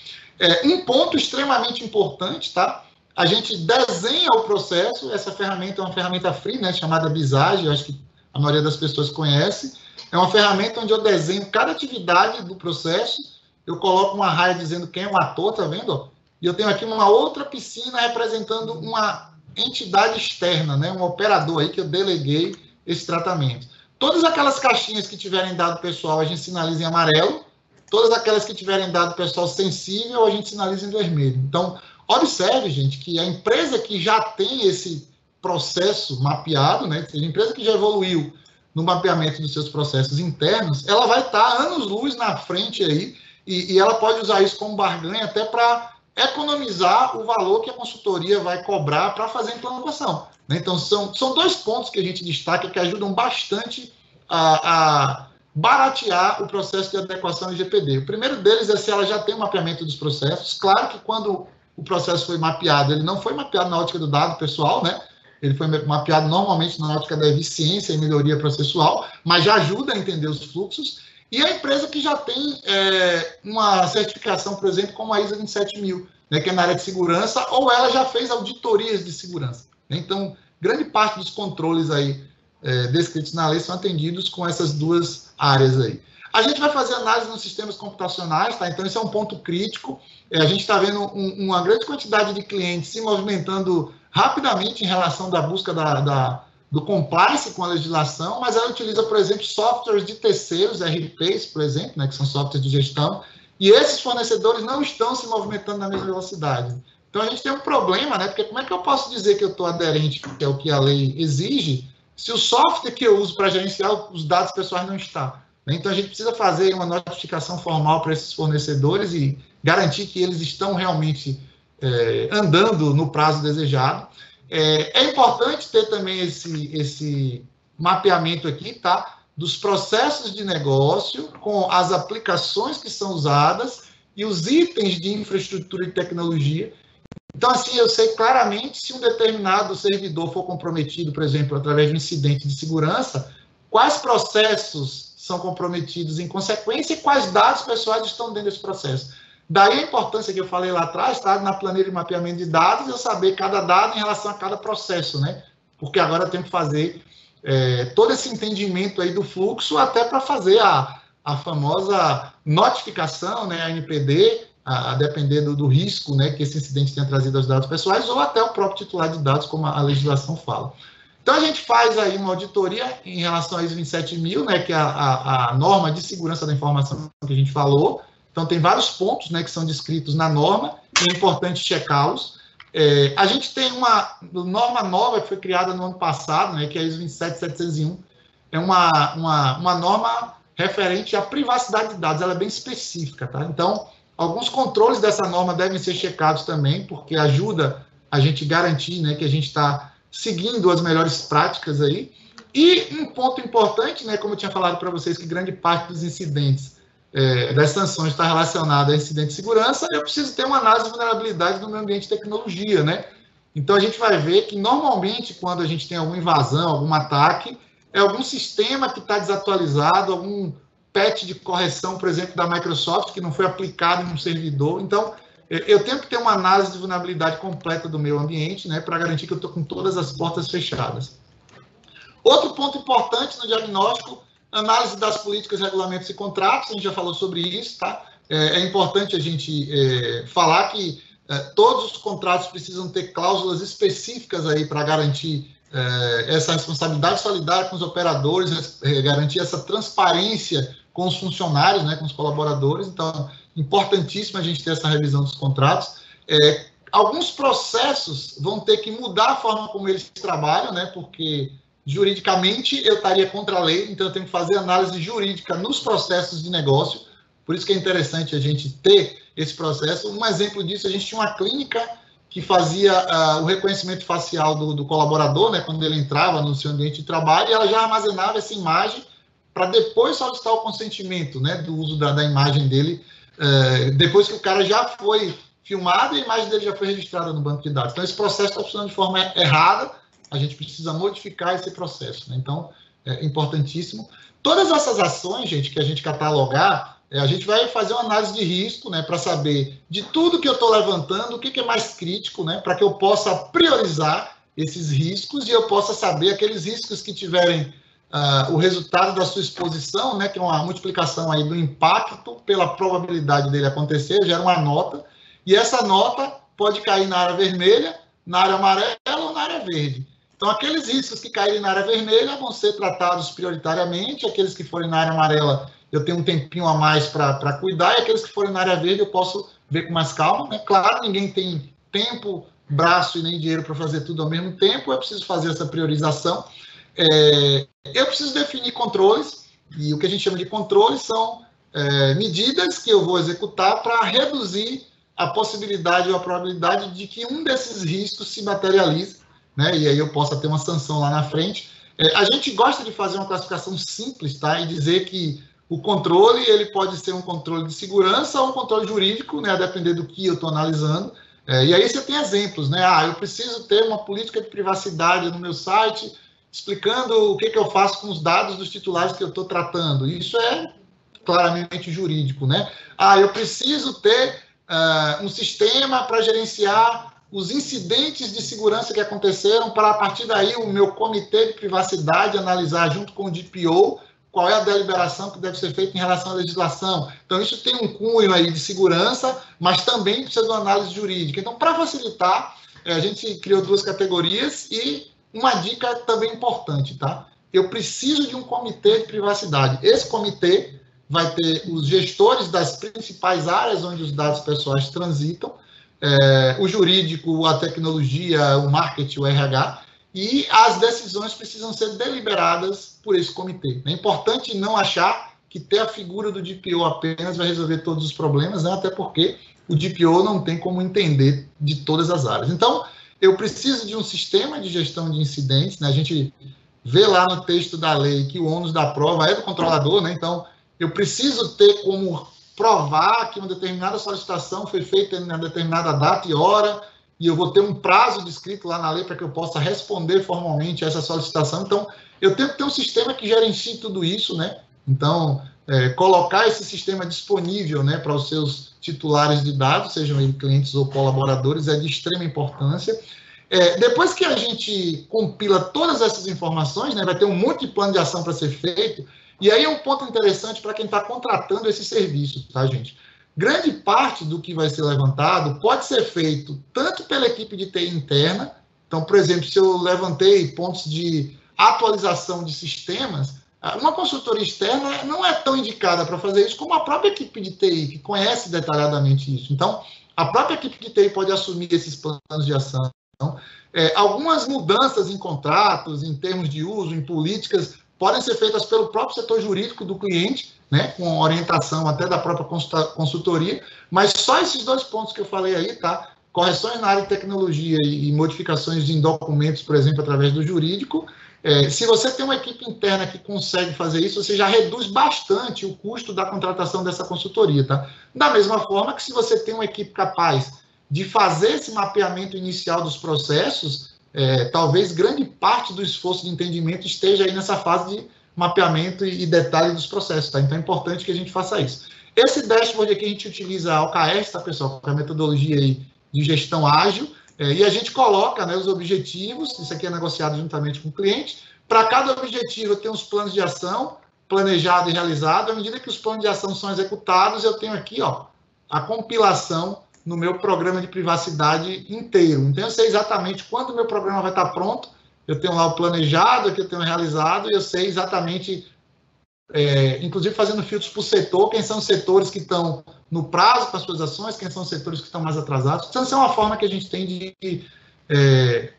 [SPEAKER 4] Um ponto extremamente importante, tá? A gente desenha o processo, essa ferramenta é uma ferramenta free, né, chamada Visage, eu acho que a maioria das pessoas conhece. É uma ferramenta onde eu desenho cada atividade do processo, eu coloco uma raia dizendo quem é o ator, tá vendo? E eu tenho aqui uma outra piscina representando uma entidade externa, né? Um operador aí que eu deleguei esse tratamento. Todas aquelas caixinhas que tiverem dado pessoal, a gente sinaliza em amarelo. Todas aquelas que tiverem dado pessoal sensível, a gente sinaliza em vermelho. Então, observe, gente, que a empresa que já tem esse processo mapeado, né? A empresa que já evoluiu no mapeamento dos seus processos internos, ela vai estar anos-luz na frente aí, e ela pode usar isso como barganha até para economizar o valor que a consultoria vai cobrar para fazer a implantação. Então, são dois pontos que a gente destaca que ajudam bastante a baratear o processo de adequação LGPD. O primeiro deles é se ela já tem o mapeamento dos processos. Claro que quando o processo foi mapeado, ele não foi mapeado na ótica do dado pessoal, né? Ele foi mapeado normalmente na ótica da eficiência e melhoria processual, mas já ajuda a entender os fluxos. E a empresa que já tem uma certificação, por exemplo, como a ISO 27000, né, que é na área de segurança, ou ela já fez auditorias de segurança. Né? Então, grande parte dos controles aí descritos na lei são atendidos com essas duas áreas aí. A gente vai fazer análise nos sistemas computacionais, tá? Então, esse é um ponto crítico. A gente está vendo uma grande quantidade de clientes se movimentando rapidamente em relação da busca do compliance com a legislação, mas ela utiliza, por exemplo, softwares de terceiros, RPs, por exemplo, né, que são softwares de gestão, e esses fornecedores não estão se movimentando na mesma velocidade. Então, a gente tem um problema, né? Porque como é que eu posso dizer que eu estou aderente, que é o que a lei exige, se o software que eu uso para gerenciar os dados pessoais não está? Então, a gente precisa fazer uma notificação formal para esses fornecedores e garantir que eles estão realmente andando no prazo desejado. É importante ter também esse mapeamento aqui, tá? Dos processos de negócio com as aplicações que são usadas e os itens de infraestrutura e tecnologia. Então, assim, eu sei claramente se um determinado servidor for comprometido, por exemplo, através de um incidente de segurança, quais processos são comprometidos em consequência e quais dados pessoais estão dentro desse processo. Daí a importância que eu falei lá atrás, tá? Na planilha de mapeamento de dados, eu saber cada dado em relação a cada processo, né? Porque agora eu tenho que fazer todo esse entendimento aí do fluxo até para fazer a famosa notificação, né? A NPD, a depender do risco, né, que esse incidente tenha trazido aos dados pessoais, ou até o próprio titular de dados, como a legislação fala. Então, a gente faz aí uma auditoria em relação a ISO 27000, né, que é a norma de segurança da informação que a gente falou. Então, tem vários pontos, né, que são descritos na norma, e é importante checá-los. A gente tem uma norma nova que foi criada no ano passado, né, que é a ISO 27701. É uma norma referente à privacidade de dados, ela é bem específica, tá? Então, alguns controles dessa norma devem ser checados também, porque ajuda a gente garantir, né, que a gente está seguindo as melhores práticas aí. E um ponto importante, né, como eu tinha falado para vocês, que grande parte dos incidentes, das sanções está relacionada a incidente de segurança, eu preciso ter uma análise de vulnerabilidade no meu ambiente de tecnologia, né? Então, a gente vai ver que, normalmente, quando a gente tem alguma invasão, algum ataque, é algum sistema que está desatualizado, algum patch de correção, por exemplo, da Microsoft, que não foi aplicado em um servidor. Então, eu tenho que ter uma análise de vulnerabilidade completa do meu ambiente, né, para garantir que eu estou com todas as portas fechadas. Outro ponto importante no diagnóstico, análise das políticas, regulamentos e contratos, a gente já falou sobre isso, tá? É importante a gente falar que todos os contratos precisam ter cláusulas específicas aí para garantir essa responsabilidade solidária com os operadores, garantir essa transparência com os funcionários, né, com os colaboradores. Então, importantíssimo a gente ter essa revisão dos contratos. Alguns processos vão ter que mudar a forma como eles trabalham, né, porque juridicamente eu estaria contra a lei, então eu tenho que fazer análise jurídica nos processos de negócio. Por isso que é interessante a gente ter esse processo. Um exemplo disso, a gente tinha uma clínica que fazia o reconhecimento facial do colaborador, né, quando ele entrava no seu ambiente de trabalho, e ela já armazenava essa imagem para depois solicitar o consentimento, né, do uso da imagem dele, depois que o cara já foi filmado e a imagem dele já foi registrada no banco de dados. Então, esse processo está funcionando de forma errada, a gente precisa modificar esse processo, né? Então, é importantíssimo. Todas essas ações, gente, que a gente catalogar, a gente vai fazer uma análise de risco, né, para saber de tudo que eu estou levantando, o que é mais crítico, né, para que eu possa priorizar esses riscos e eu possa saber aqueles riscos que tiverem o resultado da sua exposição, né, que é uma multiplicação aí do impacto pela probabilidade dele acontecer, gera uma nota, e essa nota pode cair na área vermelha, na área amarela ou na área verde. Então, aqueles riscos que caírem na área vermelha vão ser tratados prioritariamente, aqueles que forem na área amarela eu tenho um tempinho a mais para cuidar, e aqueles que forem na área verde eu posso ver com mais calma, né? Claro, ninguém tem tempo, braço e nem dinheiro para fazer tudo ao mesmo tempo, eu preciso fazer essa priorização. Eu preciso definir controles, e o que a gente chama de controles são medidas que eu vou executar para reduzir a possibilidade ou a probabilidade de que um desses riscos se materialize, né? E aí eu possa ter uma sanção lá na frente. A gente gosta de fazer uma classificação simples, tá? E dizer que o controle, ele pode ser um controle de segurança ou um controle jurídico, né? A depender do que eu estou analisando. E aí você tem exemplos, né? Eu preciso ter uma política de privacidade no meu site, explicando o que eu faço com os dados dos titulares que eu estou tratando. Isso é claramente jurídico, né? Eu preciso ter um sistema para gerenciar os incidentes de segurança que aconteceram, para, a partir daí, o meu comitê de privacidade analisar junto com o DPO qual é a deliberação que deve ser feita em relação à legislação. Então, isso tem um cunho aí de segurança, mas também precisa de uma análise jurídica. Então, para facilitar, a gente criou 2 categorias e uma dica também importante, tá? Eu preciso de um comitê de privacidade. Esse comitê, vai ter os gestores das principais áreas onde os dados pessoais transitam, o jurídico, a tecnologia, o marketing, o RH, e as decisões precisam ser deliberadas por esse comitê. É importante não achar que ter a figura do DPO apenas vai resolver todos os problemas, né? Até porque o DPO não tem como entender de todas as áreas. Então, eu preciso de um sistema de gestão de incidentes, né? A gente vê lá no texto da lei que o ônus da prova é do controlador, né? Então, eu preciso ter como provar que uma determinada solicitação foi feita em uma determinada data e hora, e eu vou ter um prazo descrito lá na lei para que eu possa responder formalmente a essa solicitação. Então, eu tenho que ter um sistema que gerencie tudo isso, né? Então, colocar esse sistema disponível, né, para os seus titulares de dados, sejam eles clientes ou colaboradores, é de extrema importância. Depois que a gente compila todas essas informações, né, vai ter um monte de plano de ação para ser feito, e aí é um ponto interessante para quem está contratando esse serviço, tá, gente? Grande parte do que vai ser levantado pode ser feito tanto pela equipe de TI interna, então, por exemplo, se eu levantei pontos de atualização de sistemas, uma consultoria externa não é tão indicada para fazer isso como a própria equipe de TI, que conhece detalhadamente isso. Então, a própria equipe de TI pode assumir esses planos de ação. Algumas mudanças em contratos, em termos de uso, em políticas, podem ser feitas pelo próprio setor jurídico do cliente, né, com orientação até da própria consultoria, mas só esses 2 pontos que eu falei aí, tá? Correções na área de tecnologia e modificações em documentos, por exemplo, através do jurídico. Se você tem uma equipe interna que consegue fazer isso, você já reduz bastante o custo da contratação dessa consultoria, tá? Da mesma forma que se você tem uma equipe capaz de fazer esse mapeamento inicial dos processos, talvez grande parte do esforço de entendimento esteja aí nessa fase de mapeamento e detalhe dos processos, tá? Então é importante que a gente faça isso. Esse dashboard aqui a gente utiliza a OKS, tá, pessoal? Que é a metodologia aí de gestão ágil, e a gente coloca, né, os objetivos, isso aqui é negociado juntamente com o cliente. Para cada objetivo eu tenho os planos de ação, planejado e realizado. À medida que os planos de ação são executados, eu tenho aqui, ó, a compilação no meu programa de privacidade inteiro. Então, eu sei exatamente quando o meu programa vai estar pronto, eu tenho lá o planejado, aqui eu tenho o realizado, e eu sei exatamente, inclusive fazendo filtros por setor, quem são os setores que estão no prazo com as suas ações, quem são os setores que estão mais atrasados. Então, essa é uma forma que a gente tem de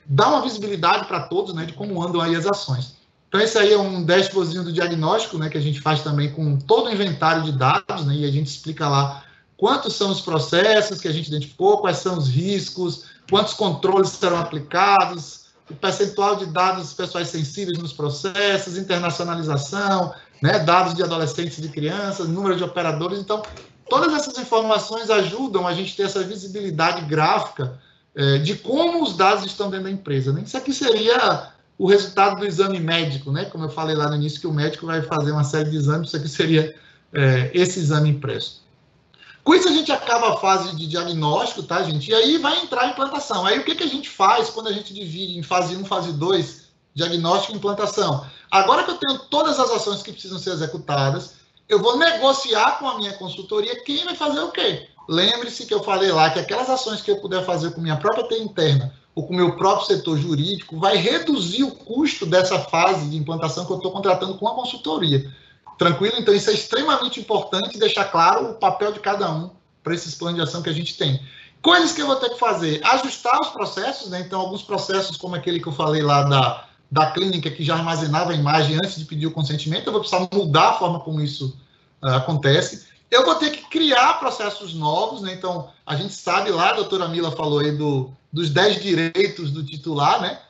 [SPEAKER 4] dar uma visibilidade para todos, né, de como andam aí as ações. Então, esse aí é um dashboardzinho do diagnóstico, né, que a gente faz também com todo o inventário de dados, né, e a gente explica lá quantos são os processos que a gente identificou, quais são os riscos, quantos controles serão aplicados, o percentual de dados pessoais sensíveis nos processos, internacionalização, né, dados de adolescentes e de crianças, número de operadores. Então, todas essas informações ajudam a gente ter essa visibilidade gráfica de como os dados estão dentro da empresa, né? Isso aqui seria o resultado do exame médico, né? Como eu falei lá no início, que o médico vai fazer uma série de exames, isso aqui seria esse exame impresso. Com isso, a gente acaba a fase de diagnóstico, tá, gente? E aí vai entrar a implantação. Aí, o que a gente faz quando a gente divide em fase 1, fase 2, diagnóstico e implantação? Agora que eu tenho todas as ações que precisam ser executadas, eu vou negociar com a minha consultoria quem vai fazer o quê. Lembre-se que eu falei lá que aquelas ações que eu puder fazer com minha própria TI interna ou com o meu próprio setor jurídico vai reduzir o custo dessa fase de implantação que eu estou contratando com a consultoria. Tranquilo? Então, isso é extremamente importante, deixar claro o papel de cada um para esses planos de ação que a gente tem. Coisas que eu vou ter que fazer: ajustar os processos, né? Então, alguns processos, como aquele que eu falei lá da clínica, que já armazenava a imagem antes de pedir o consentimento, eu vou precisar mudar a forma como isso acontece. Eu vou ter que criar processos novos, né? Então, a gente sabe lá, a doutora Mila falou aí dos 10 direitos do titular, né?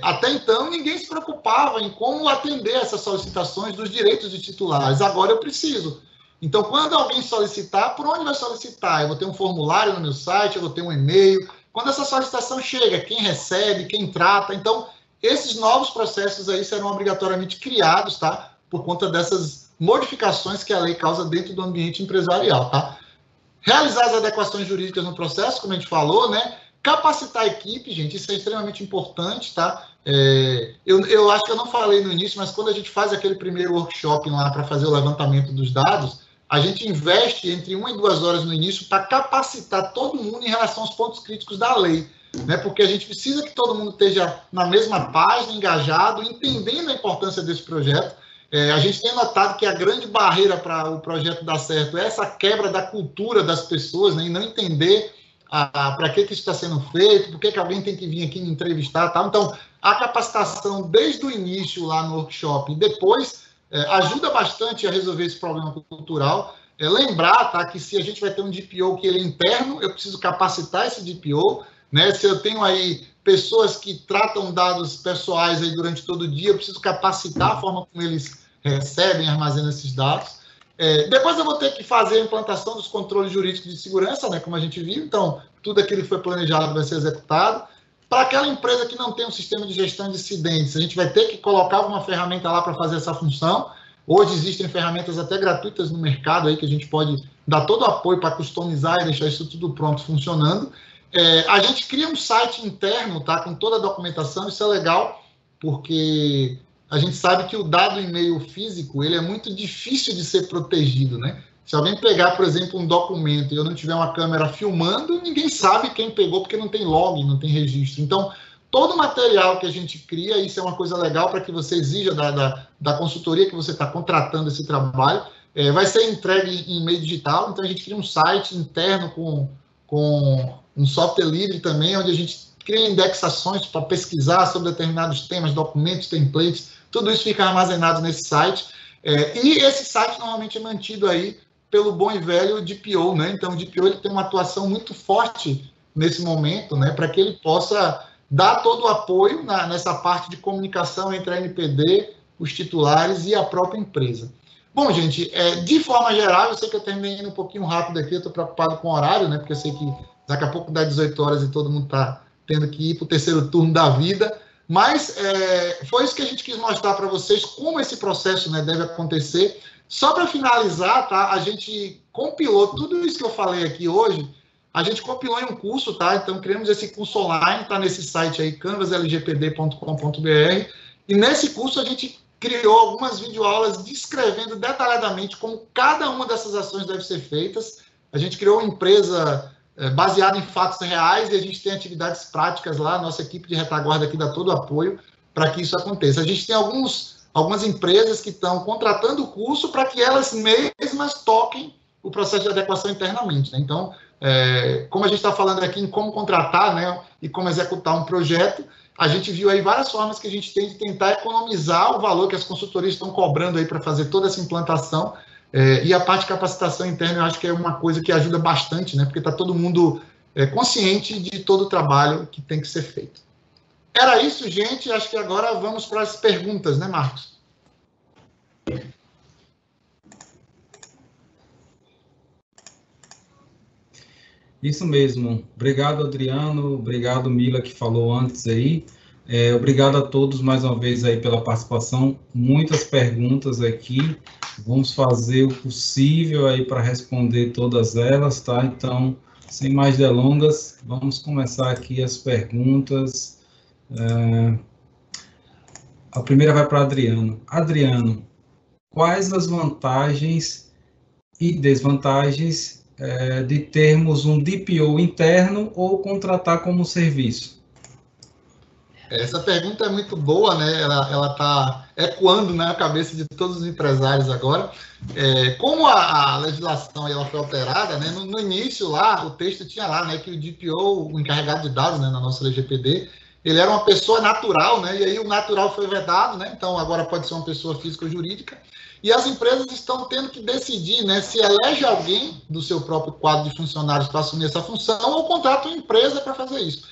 [SPEAKER 4] Até então, ninguém se preocupava em como atender essas solicitações dos direitos de titulares. Agora eu preciso. Então, quando alguém solicitar, por onde vai solicitar? Eu vou ter um formulário no meu site, eu vou ter um e-mail. Quando essa solicitação chega, quem recebe, quem trata. Então, esses novos processos aí serão obrigatoriamente criados, tá? Por conta dessas modificações que a lei causa dentro do ambiente empresarial, tá? Realizar as adequações jurídicas no processo, como a gente falou, né? Capacitar a equipe, gente, isso é extremamente importante, tá? Eu acho que eu não falei no início, mas quando a gente faz aquele primeiro workshop lá para fazer o levantamento dos dados, a gente investe entre 1 e 2 horas no início para capacitar todo mundo em relação aos pontos críticos da lei, né? Porque a gente precisa que todo mundo esteja na mesma página, engajado, entendendo a importância desse projeto. A gente tem notado que a grande barreira para o projeto dar certo é essa quebra da cultura das pessoas, né, e não entender para que isso está sendo feito, por que alguém tem que vir aqui me entrevistar, tal. Então, a capacitação desde o início lá no workshop e depois ajuda bastante a resolver esse problema cultural. Lembrar, tá, que se a gente vai ter um DPO que ele é interno, eu preciso capacitar esse DPO, né? Se eu tenho aí pessoas que tratam dados pessoais aí durante todo o dia, eu preciso capacitar a forma como eles recebem e armazenam esses dados. Depois eu vou ter que fazer a implantação dos controles jurídicos de segurança, né, como a gente viu. Então, tudo aquilo que foi planejado vai ser executado. Para aquela empresa que não tem um sistema de gestão de incidentes, a gente vai ter que colocar uma ferramenta lá para fazer essa função. Hoje existem ferramentas até gratuitas no mercado aí que a gente pode dar todo o apoio para customizar e deixar isso tudo pronto, funcionando. A gente cria um site interno, tá, com toda a documentação. Isso é legal, porque a gente sabe que o dado e-mail físico, ele é muito difícil de ser protegido, né? Se alguém pegar, por exemplo, um documento e eu não tiver uma câmera filmando, ninguém sabe quem pegou, porque não tem log, não tem registro. Então, todo o material que a gente cria, isso é uma coisa legal para que você exija da consultoria que você está contratando esse trabalho, vai ser entregue em meio digital. Então, a gente cria um site interno com um software livre também, onde a gente cria indexações para pesquisar sobre determinados temas, documentos, templates, tudo isso fica armazenado nesse site. E esse site normalmente é mantido aí pelo bom e velho DPO, né? Então, o DPO ele tem uma atuação muito forte nesse momento, né? Para que ele possa dar todo o apoio nessa parte de comunicação entre a NPD, os titulares e a própria empresa. Bom, gente, de forma geral, eu sei que eu terminei indo um pouquinho rápido aqui, eu estou preocupado com o horário, né? Porque eu sei que daqui a pouco dá 18 horas e todo mundo está tendo que ir para o terceiro turno da vida. Mas foi isso que a gente quis mostrar para vocês, como esse processo, né, deve acontecer. Só para finalizar, tá, a gente compilou tudo isso que eu falei aqui hoje, a gente compilou em um curso, tá? Então, criamos esse curso online, tá nesse site aí, canvaslgpd.com.br, e nesse curso a gente criou algumas videoaulas descrevendo detalhadamente como cada uma dessas ações deve ser feitas. A gente criou uma empresa baseada em fatos reais, e a gente tem atividades práticas lá, a nossa equipe de retaguarda aqui dá todo o apoio para que isso aconteça. A gente tem algumas empresas que estão contratando o curso para que elas mesmas toquem o processo de adequação internamente, né? Então, como a gente está falando aqui em como contratar, né, e como executar um projeto, a gente viu aí várias formas que a gente tem de tentar economizar o valor que as consultorias estão cobrando aí para fazer toda essa implantação. E a parte de capacitação interna, eu acho que é uma coisa que ajuda bastante, né? Porque está todo mundo consciente de todo o trabalho que tem que ser feito. Era isso, gente. Acho que agora vamos para as perguntas, né, Marcos?
[SPEAKER 1] Isso mesmo. Obrigado, Adriano. Obrigado, Mila, que falou antes aí. Obrigado a todos mais uma vez aí pela participação. Muitas perguntas aqui. Vamos fazer o possível aí para responder todas elas, tá? Então, sem mais delongas, vamos começar aqui as perguntas. A primeira vai para Adriano. Adriano, quais as vantagens e desvantagens de termos um DPO interno ou contratar como serviço?
[SPEAKER 4] Essa pergunta é muito boa, né? Ela está ecoando na cabeça de todos os empresários agora. Como a legislação ela foi alterada, né? No início lá, o texto tinha lá, né, que o DPO, o encarregado de dados, né, na nossa LGPD, ele era uma pessoa natural, né? E aí o natural foi vedado, né? Então agora pode ser uma pessoa física ou jurídica. E as empresas estão tendo que decidir, né, se elege alguém do seu próprio quadro de funcionários para assumir essa função ou contrata uma empresa para fazer isso.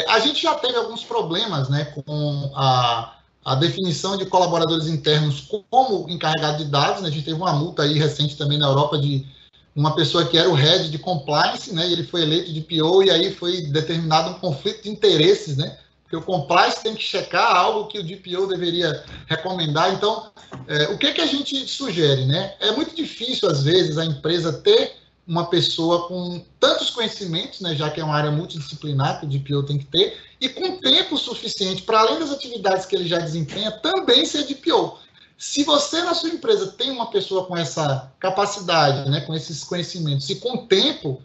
[SPEAKER 4] A gente já teve alguns problemas, né, com a definição de colaboradores internos como encarregado de dados, né? A gente teve uma multa aí recente também na Europa de uma pessoa que era o head de compliance, né? E ele foi eleito de PO e aí foi determinado um conflito de interesses, né? Porque o compliance tem que checar algo que o DPO deveria recomendar. Então, o que a gente sugere, né? É muito difícil, às vezes, a empresa ter uma pessoa com tantos conhecimentos, né, já que é uma área multidisciplinar que o DPO tem que ter, e com tempo suficiente para, além das atividades que ele já desempenha, também ser DPO. Se você, na sua empresa, tem uma pessoa com essa capacidade, né, com esses conhecimentos, e com tempo,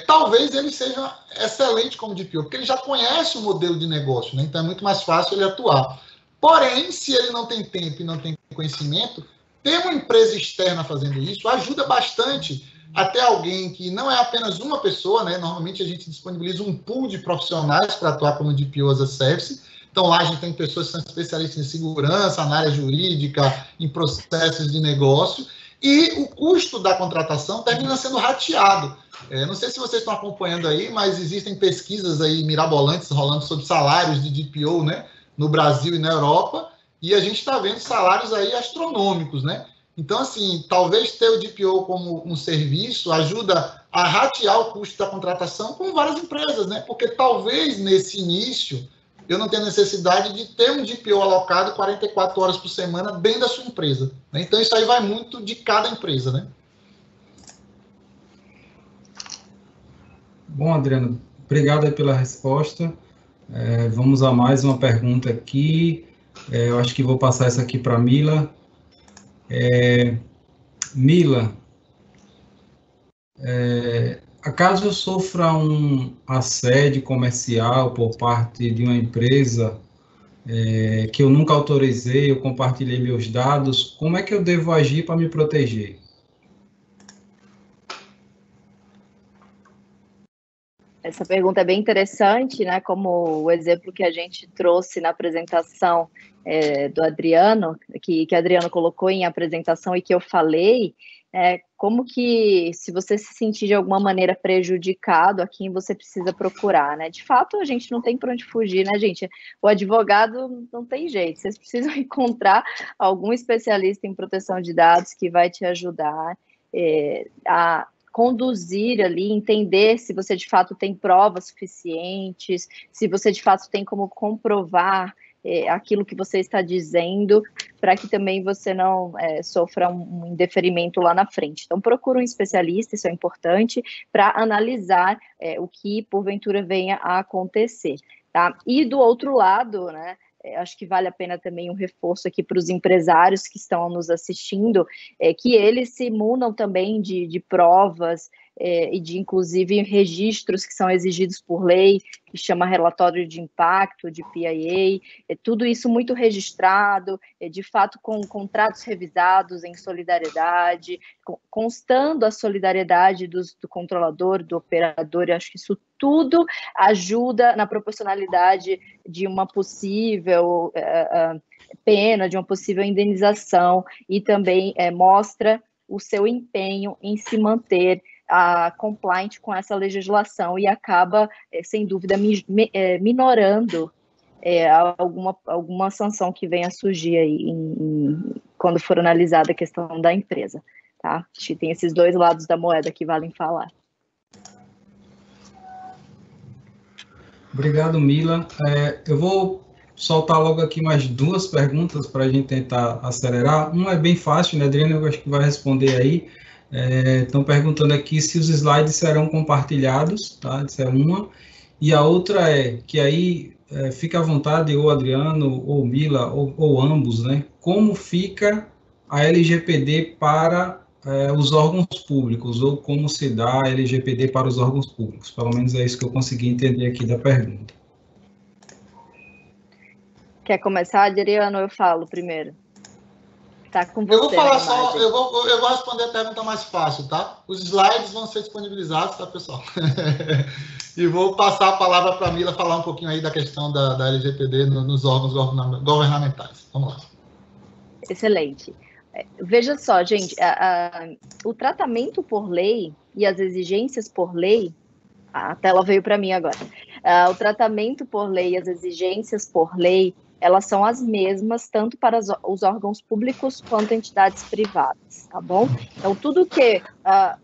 [SPEAKER 4] talvez ele seja excelente como DPO, porque ele já conhece o modelo de negócio, né, então é muito mais fácil ele atuar. Porém, se ele não tem tempo e não tem conhecimento, ter uma empresa externa fazendo isso ajuda bastante a ter alguém que não é apenas uma pessoa, né? Normalmente a gente disponibiliza um pool de profissionais para atuar como DPO as a Service. Então lá a gente tem pessoas que são especialistas em segurança, na área jurídica, em processos de negócio, e o custo da contratação termina sendo rateado. Não sei se vocês estão acompanhando aí, mas existem pesquisas aí mirabolantes rolando sobre salários de DPO, né, no Brasil e na Europa, e a gente está vendo salários aí astronômicos, né? Então, assim, talvez ter o DPO como um serviço ajuda a ratear o custo da contratação com várias empresas, né? Porque talvez nesse início eu não tenha necessidade de ter um DPO alocado 44 horas por semana dentro da sua empresa, né? Então, isso aí vai muito de cada empresa, né?
[SPEAKER 1] Bom, Adriano, obrigado aí pela resposta. Vamos a mais uma pergunta aqui. Eu acho que vou passar essa aqui para a Mila. Mila, acaso eu sofra um assédio comercial por parte de uma empresa que eu nunca autorizei, eu compartilhei meus dados, como é que eu devo agir para me proteger?
[SPEAKER 2] Essa pergunta é bem interessante, né? Como o exemplo que a gente trouxe na apresentação do Adriano, que Adriano colocou em apresentação e que eu falei, como que, se você se sentir de alguma maneira prejudicado, a quem você precisa procurar, né? De fato, a gente não tem para onde fugir, né, gente? O advogado não tem jeito, vocês precisam encontrar algum especialista em proteção de dados que vai te ajudar a conduzir ali, entender se você de fato tem provas suficientes, se você de fato tem como comprovar aquilo que você está dizendo, para que também você não sofra um indeferimento lá na frente. Então, procura um especialista, isso é importante, para analisar o que porventura venha a acontecer, tá? E do outro lado, né, acho que vale a pena também um reforço aqui para os empresários que estão nos assistindo, que eles se munam também de provas e de, inclusive, registros que são exigidos por lei, que chama relatório de impacto, de PIA, tudo isso muito registrado, de fato com contratos revisados em solidariedade, constando a solidariedade do controlador, do operador, e acho que isso tudo ajuda na proporcionalidade de uma possível pena, de uma possível indenização, e também mostra o seu empenho em se manter compliant com essa legislação e acaba, sem dúvida, minorando alguma sanção que venha a surgir aí quando for analisada a questão da empresa, tá? Acho que tem esses dois lados da moeda que valem falar.
[SPEAKER 1] Obrigado, Mila. Eu vou soltar logo aqui mais duas perguntas para a gente tentar acelerar. Uma é bem fácil, né, Adriano? Eu acho que vai responder aí. Estão perguntando aqui se os slides serão compartilhados, tá? Essa é uma. E a outra é que aí fica à vontade, ou Adriano, ou Mila, ou ambos, né? Como fica a LGPD para os órgãos públicos, ou como se dá a LGPD para os órgãos públicos? Pelo menos é isso que eu consegui entender aqui da pergunta.
[SPEAKER 2] Quer começar, Adriano? Eu falo primeiro. Tá com você.
[SPEAKER 4] Eu vou falar só, eu vou responder a pergunta mais fácil, tá? Os slides vão ser disponibilizados, tá, pessoal? E vou passar a palavra para a Mila falar um pouquinho aí da questão da LGPD nos órgãos governamentais. Vamos lá.
[SPEAKER 2] Excelente. Veja só, gente, o tratamento por lei e as exigências por lei, a tela veio para mim agora. O tratamento por lei e as exigências por lei, elas são as mesmas, tanto para os órgãos públicos quanto entidades privadas, tá bom? Então, tudo que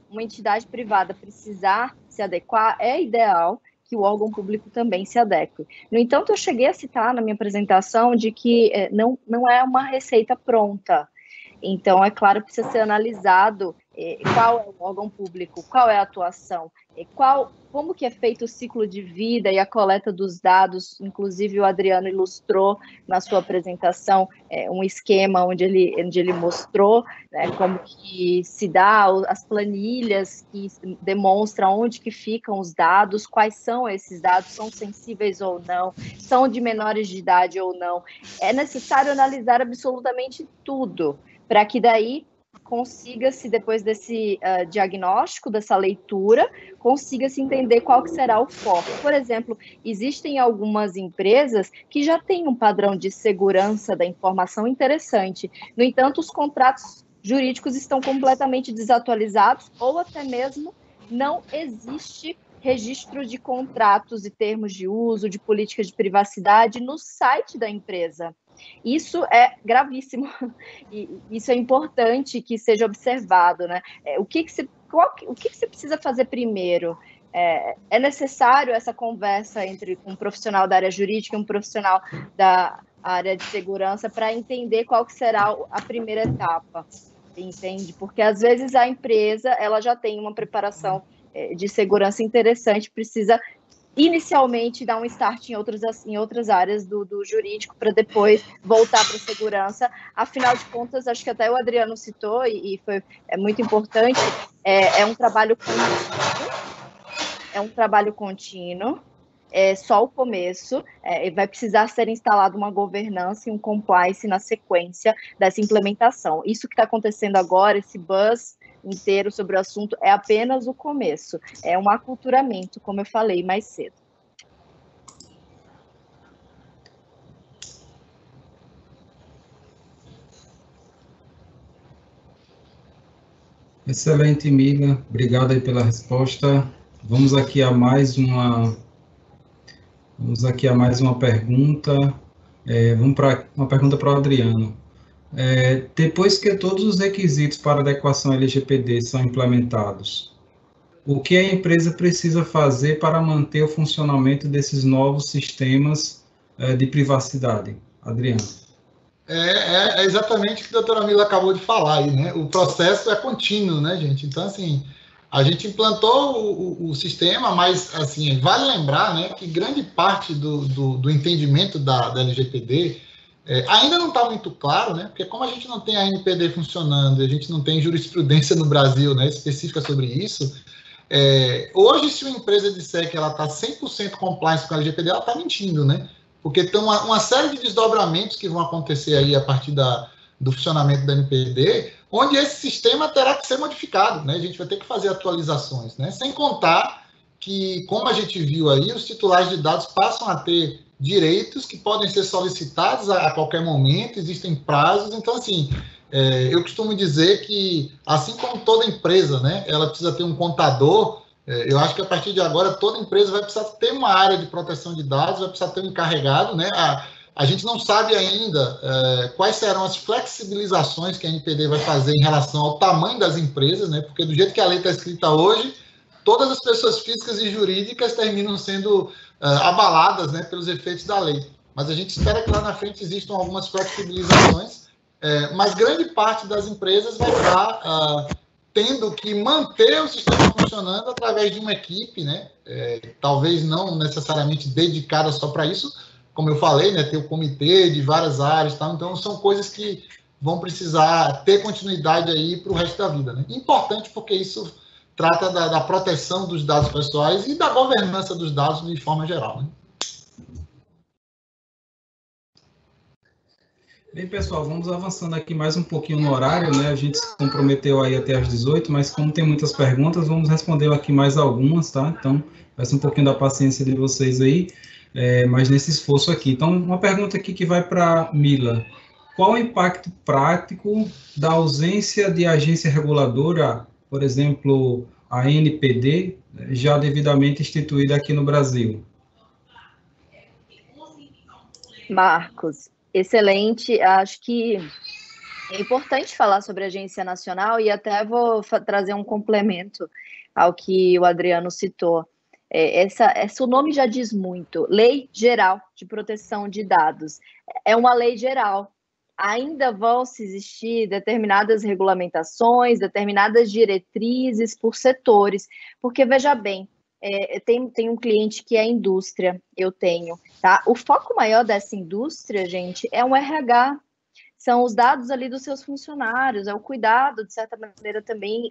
[SPEAKER 2] uma entidade privada precisar se adequar, é ideal que o órgão público também se adeque. No entanto, eu cheguei a citar na minha apresentação de que não é uma receita pronta. Então, é claro, precisa ser analisado qual é o órgão público, qual é a atuação, como que é feito o ciclo de vida e a coleta dos dados. Inclusive o Adriano ilustrou na sua apresentação um esquema onde ele mostrou, né, como que se dá as planilhas que demonstram onde que ficam os dados, quais são esses dados, são sensíveis ou não, são de menores de idade ou não. É necessário analisar absolutamente tudo, para que daí consiga-se, depois desse diagnóstico, dessa leitura, consiga-se entender qual que será o foco. Por exemplo, existem algumas empresas que já têm um padrão de segurança da informação interessante. No entanto, os contratos jurídicos estão completamente desatualizados ou até mesmo não existe registro de contratos e termos de uso, de política de privacidade no site da empresa. Isso é gravíssimo e isso é importante que seja observado, né? O que você precisa fazer primeiro? É necessário essa conversa entre um profissional da área jurídica e um profissional da área de segurança para entender qual que será a primeira etapa, entende? Porque às vezes a empresa ela já tem uma preparação de segurança interessante, precisa inicialmente dar um start em outras áreas do jurídico para depois voltar para a segurança. Afinal de contas, acho que até o Adriano citou e é muito importante, é um trabalho contínuo, é só o começo, vai precisar ser instalada uma governança e um compliance na sequência dessa implementação. Isso que está acontecendo agora, esse buzz inteiro sobre o assunto, é apenas o começo, é um aculturamento, como eu falei mais cedo.
[SPEAKER 1] Excelente, Mila, obrigado aí pela resposta. Vamos aqui a mais uma pergunta. Vamos para uma pergunta para o Adriano. Depois que todos os requisitos para adequação LGPD são implementados, o que a empresa precisa fazer para manter o funcionamento desses novos sistemas de privacidade? Adriano.
[SPEAKER 4] É exatamente o que a doutora Mila acabou de falar aí, né? O processo é contínuo, né, gente? Então, assim, a gente implantou o sistema, mas, assim, vale lembrar, né, que grande parte do entendimento da LGPD ainda não está muito claro, né? Porque como a gente não tem a NPD funcionando, a gente não tem jurisprudência no Brasil, né, específica sobre isso, hoje, se uma empresa disser que ela está 100% compliance com a LGPD, ela está mentindo, né? Porque tem uma série de desdobramentos que vão acontecer aí a partir do funcionamento da NPD, onde esse sistema terá que ser modificado, né? A gente vai ter que fazer atualizações, né? Sem contar que, como a gente viu aí, os titulares de dados passam a ter direitos que podem ser solicitados a qualquer momento, existem prazos. Então, assim, eu costumo dizer que, assim como toda empresa, né, ela precisa ter um contador, eu acho que a partir de agora toda empresa vai precisar ter uma área de proteção de dados, vai precisar ter um encarregado, né? A gente não sabe ainda quais serão as flexibilizações que a NPD vai fazer em relação ao tamanho das empresas, né? Porque do jeito que a lei está escrita hoje, todas as pessoas físicas e jurídicas terminam sendo abaladas, né, pelos efeitos da lei. Mas a gente espera que lá na frente existam algumas flexibilizações, mas grande parte das empresas vai estar tendo que manter o sistema funcionando através de uma equipe, né? Talvez não necessariamente dedicada só para isso, como eu falei, né? Ter o comitê de várias áreas, tal. Então são coisas que vão precisar ter continuidade aí para o resto da vida, né? Importante porque isso trata da proteção dos dados pessoais e da governança dos dados de forma geral, né?
[SPEAKER 1] Bem, pessoal, vamos avançando aqui mais um pouquinho no horário, né? A gente se comprometeu aí até às 18, mas como tem muitas perguntas, vamos responder aqui mais algumas, tá? Então, peço um pouquinho da paciência de vocês aí, mas nesse esforço aqui. Então, uma pergunta aqui que vai para Mila. Qual o impacto prático da ausência de agência reguladora, por exemplo, a NPD, já devidamente instituída aqui no Brasil?
[SPEAKER 2] Marcos, excelente. Acho que é importante falar sobre a Agência Nacional e até vou trazer um complemento ao que o Adriano citou. O nome já diz muito. Lei Geral de Proteção de Dados. É uma lei geral. ainda vão se existir determinadas regulamentações, determinadas diretrizes por setores, porque, veja bem, tem um cliente que é a indústria, eu tenho, tá? O foco maior dessa indústria, gente, é um RH, são os dados ali dos seus funcionários, é o cuidado, de certa maneira, também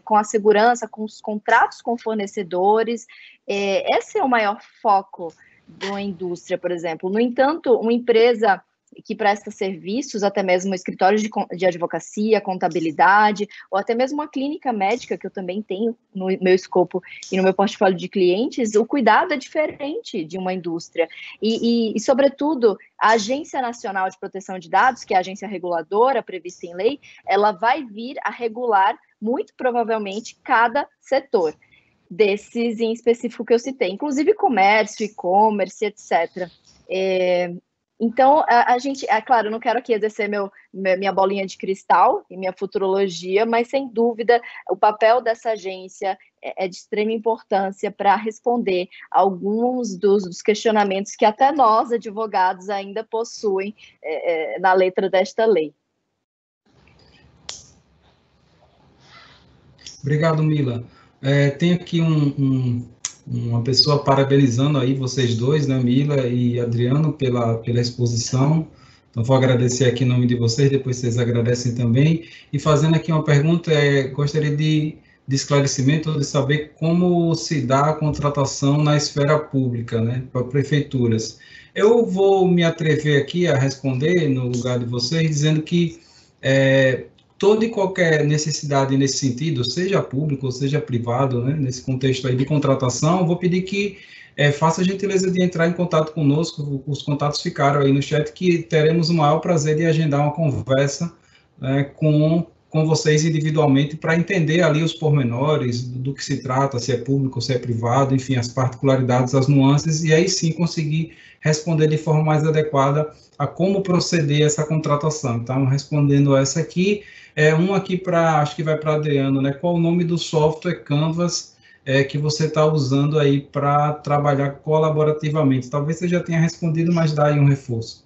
[SPEAKER 2] com a segurança, com os contratos com fornecedores, esse é o maior foco da indústria, por exemplo. No entanto, uma empresa que presta serviços, até mesmo escritórios de advocacia, contabilidade, ou até mesmo uma clínica médica, que eu também tenho no meu escopo e no meu portfólio de clientes, o cuidado é diferente de uma indústria. E sobretudo, a Agência Nacional de Proteção de Dados, que é a agência reguladora prevista em lei, ela vai vir a regular, muito provavelmente, cada setor desses em específico que eu citei, inclusive comércio, e-commerce, etc. Então, a gente, claro, eu não quero aqui exercer minha bolinha de cristal e minha futurologia, mas, sem dúvida, o papel dessa agência é de extrema importância para responder alguns dos questionamentos que até nós, advogados, ainda possuem na letra desta lei.
[SPEAKER 1] Obrigado, Mila. Tem aqui uma pessoa parabenizando aí vocês dois, né, Mila e Adriano, pela exposição. Então, vou agradecer aqui em nome de vocês, depois vocês agradecem também. E fazendo aqui uma pergunta, gostaria de esclarecimento, de saber como se dá a contratação na esfera pública, né, para prefeituras. Eu vou me atrever aqui a responder no lugar de vocês, dizendo que toda e qualquer necessidade nesse sentido, seja público ou seja privado, né, nesse contexto aí de contratação, vou pedir que faça a gentileza de entrar em contato conosco, os contatos ficaram aí no chat, que teremos o maior prazer de agendar uma conversa com vocês individualmente para entender ali os pormenores do que se trata, se é público, se é privado, enfim, as particularidades, as nuances, e aí sim conseguir responder de forma mais adequada a como proceder essa contratação. Então, respondendo essa aqui, aqui acho que vai para Adriano, né? Qual o nome do software Canvas que você está usando aí para trabalhar colaborativamente? Talvez você já tenha respondido, mas dá aí um reforço.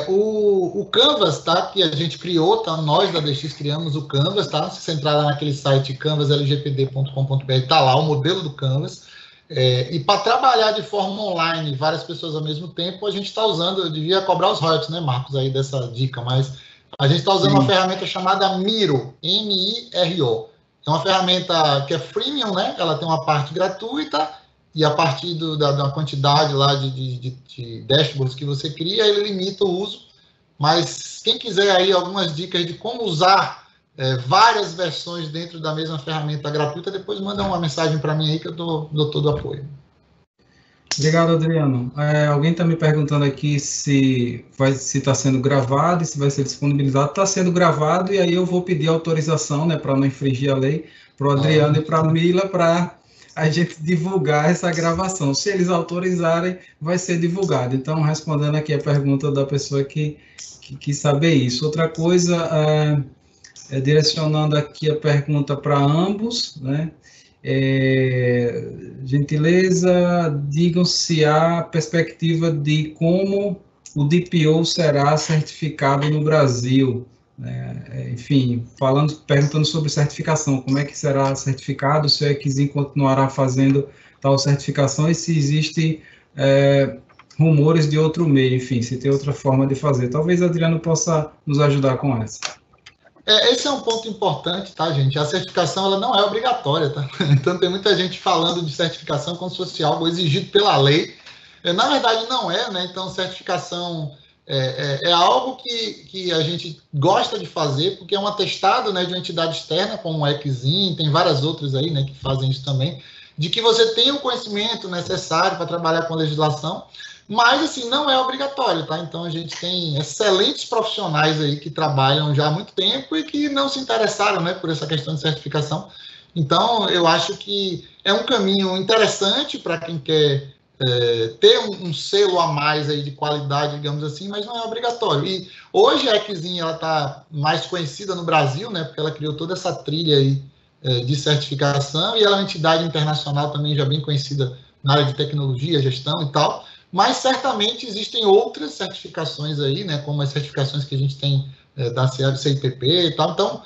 [SPEAKER 4] O Canvas, tá? Que a gente criou, tá? Nós da DX criamos o Canvas, tá? Se você entrar lá naquele site canvaslgpd.com.br, tá lá o modelo do Canvas. E para trabalhar de forma online, várias pessoas ao mesmo tempo, a gente está usando, eu devia cobrar os royalties, né, Marcos, aí dessa dica, mas a gente está usando uma ferramenta chamada Miro, M-I-R-O. É uma ferramenta que é freemium, né? Ela tem uma parte gratuita e a partir da quantidade lá de dashboards que você cria, ele limita o uso. Mas quem quiser aí algumas dicas de como usar várias versões dentro da mesma ferramenta gratuita, depois manda uma mensagem para mim aí que eu dou todo o apoio.
[SPEAKER 1] Obrigado, Adriano. Alguém está me perguntando aqui se está sendo gravado e se vai ser disponibilizado. Está sendo gravado e aí eu vou pedir autorização, né, para não infringir a lei, para o Adriano e para a Mila, para a gente divulgar essa gravação. Se eles autorizarem, vai ser divulgado. Então, respondendo aqui a pergunta da pessoa que quis saber isso. Outra coisa, direcionando aqui a pergunta para ambos, né? Gentileza, digam se há perspectiva de como o DPO será certificado no Brasil. Enfim, perguntando sobre certificação, como é que será certificado, se o EXIM continuará fazendo tal certificação e se existe rumores de outro meio, enfim, se tem outra forma de fazer. Talvez Adriano possa nos ajudar com essa.
[SPEAKER 4] Esse é um ponto importante, tá, gente? A certificação ela não é obrigatória, tá? Então tem muita gente falando de certificação como se fosse algo exigido pela lei. Na verdade, não é, né? Então, certificação é algo que a gente gosta de fazer, porque é um atestado, né, de uma entidade externa, como o EXIM, tem várias outras aí, né, que fazem isso também, de que você tem o conhecimento necessário para trabalhar com a legislação, mas, assim, não é obrigatório, tá? Então, a gente tem excelentes profissionais aí que trabalham já há muito tempo e que não se interessaram, né, por essa questão de certificação. Então, eu acho que é um caminho interessante para quem quer ter um selo a mais aí de qualidade, digamos assim, mas não é obrigatório. E hoje a EXIM está mais conhecida no Brasil, né, porque ela criou toda essa trilha aí de certificação e ela é uma entidade internacional também já bem conhecida na área de tecnologia, gestão e tal. Mas certamente existem outras certificações aí, né, como as certificações que a gente tem da CIPP e tal. Então,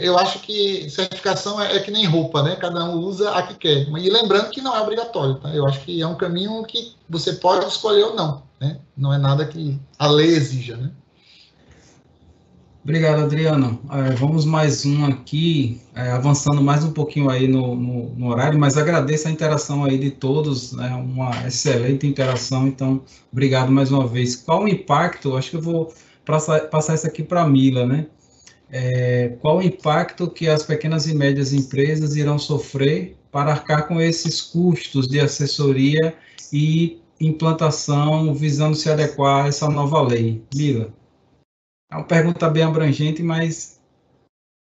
[SPEAKER 4] eu acho que certificação é que nem roupa, né? Cada um usa a que quer. E lembrando que não é obrigatório, tá? Eu acho que é um caminho que você pode escolher ou não, né? Não é nada que a lei exija, né?
[SPEAKER 1] Obrigado, Adriano. Vamos mais um aqui, avançando mais um pouquinho aí no horário, mas agradeço a interação aí de todos, né, uma excelente interação, então, obrigado mais uma vez. Qual o impacto, acho que eu vou passar isso aqui para a Mila, né? Qual o impacto que as pequenas e médias empresas irão sofrer para arcar com esses custos de assessoria e implantação, visando se adequar a essa nova lei? Mila? É uma pergunta bem abrangente, mas...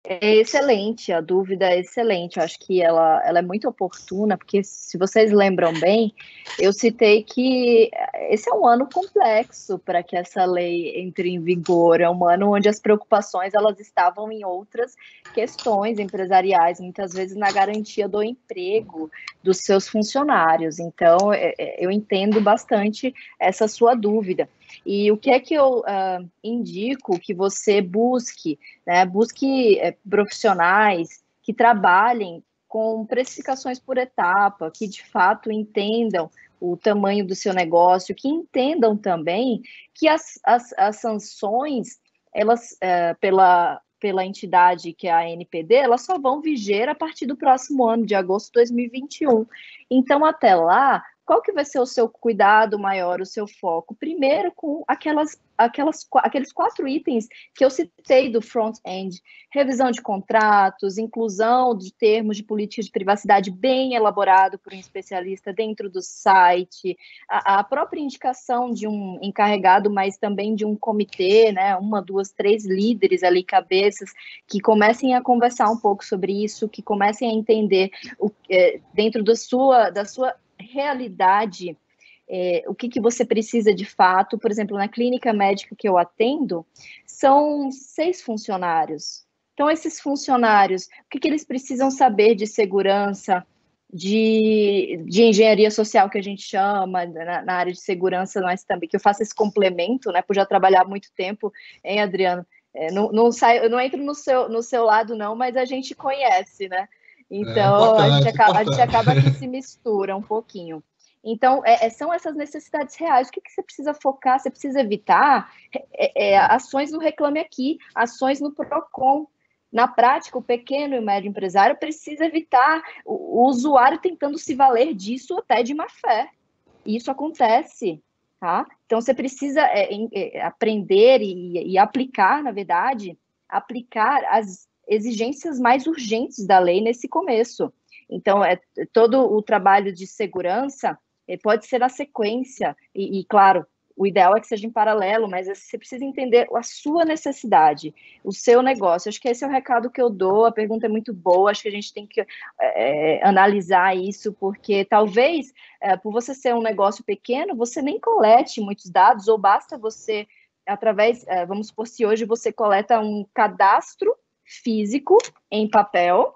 [SPEAKER 2] É excelente, a dúvida é excelente. Eu acho que ela é muito oportuna, porque se vocês lembram bem, eu citei que esse é um ano complexo para que essa lei entre em vigor. É um ano onde as preocupações elas estavam em outras questões empresariais, muitas vezes na garantia do emprego dos seus funcionários. Então, eu entendo bastante essa sua dúvida. E o que é que eu indico que você busque, né? Busque profissionais que trabalhem com precificações por etapa, que de fato entendam o tamanho do seu negócio, que entendam também que as sanções, elas, pela entidade que é a ANPD, elas só vão viger a partir do próximo ano, de agosto de 2021. Então, até lá, qual que vai ser o seu cuidado maior, o seu foco? Primeiro, com aqueles 4 itens que eu citei do front-end: revisão de contratos, inclusão de termos de política de privacidade bem elaborado por um especialista dentro do site, a própria indicação de um encarregado, mas também de um comitê, né, 1, 2, 3 líderes ali, cabeças, que comecem a conversar um pouco sobre isso, que comecem a entender dentro da sua realidade, o que você precisa de fato. Por exemplo, na clínica médica que eu atendo, são 6 funcionários. Então, esses funcionários, o que eles precisam saber de segurança, de engenharia social, que a gente chama, na área de segurança, nós também, que eu faço esse complemento, né, por já trabalhar há muito tempo, hein, Adriano? Eu não entro no seu lado, não, mas a gente conhece, né? Então, a gente acaba que se mistura um pouquinho. Então, são essas necessidades reais. O que você precisa focar? Você precisa evitar ações no Reclame Aqui, ações no PROCON. Na prática, o pequeno e o médio empresário precisa evitar o usuário tentando se valer disso até de má fé. E isso acontece, tá? Então, você precisa aprender e aplicar, na verdade, aplicar as exigências mais urgentes da lei nesse começo. Então, todo o trabalho de segurança pode ser a sequência, e claro, o ideal é que seja em paralelo, mas você precisa entender a sua necessidade, o seu negócio. Acho que esse é o recado que eu dou. A pergunta é muito boa, acho que a gente tem que analisar isso, porque talvez, por você ser um negócio pequeno, você nem colete muitos dados, ou basta você, através, vamos supor, se hoje você coleta um cadastro físico em papel,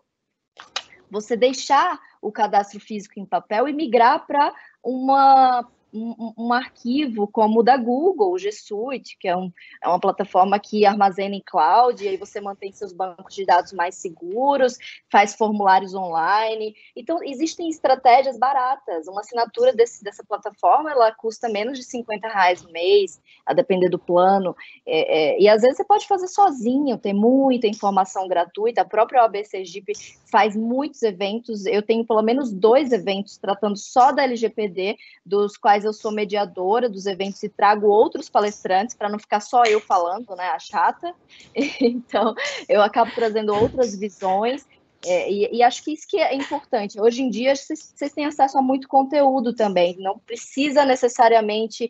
[SPEAKER 2] você deixar o cadastro físico em papel e migrar para um arquivo como o da Google, o G Suite, que é uma plataforma que armazena em cloud, e aí você mantém seus bancos de dados mais seguros, faz formulários online. Então, existem estratégias baratas. Uma assinatura dessa plataforma, ela custa menos de R$50 no mês, a depender do plano, e às vezes você pode fazer sozinho, tem muita informação gratuita. A própria OAB Sergipe faz muitos eventos, eu tenho pelo menos 2 eventos tratando só da LGPD, dos quais eu sou mediadora dos eventos e trago outros palestrantes, para não ficar só eu falando, né, a chata. Então, eu acabo trazendo outras visões, e acho que isso que é importante. Hoje em dia, vocês têm acesso a muito conteúdo também, não precisa necessariamente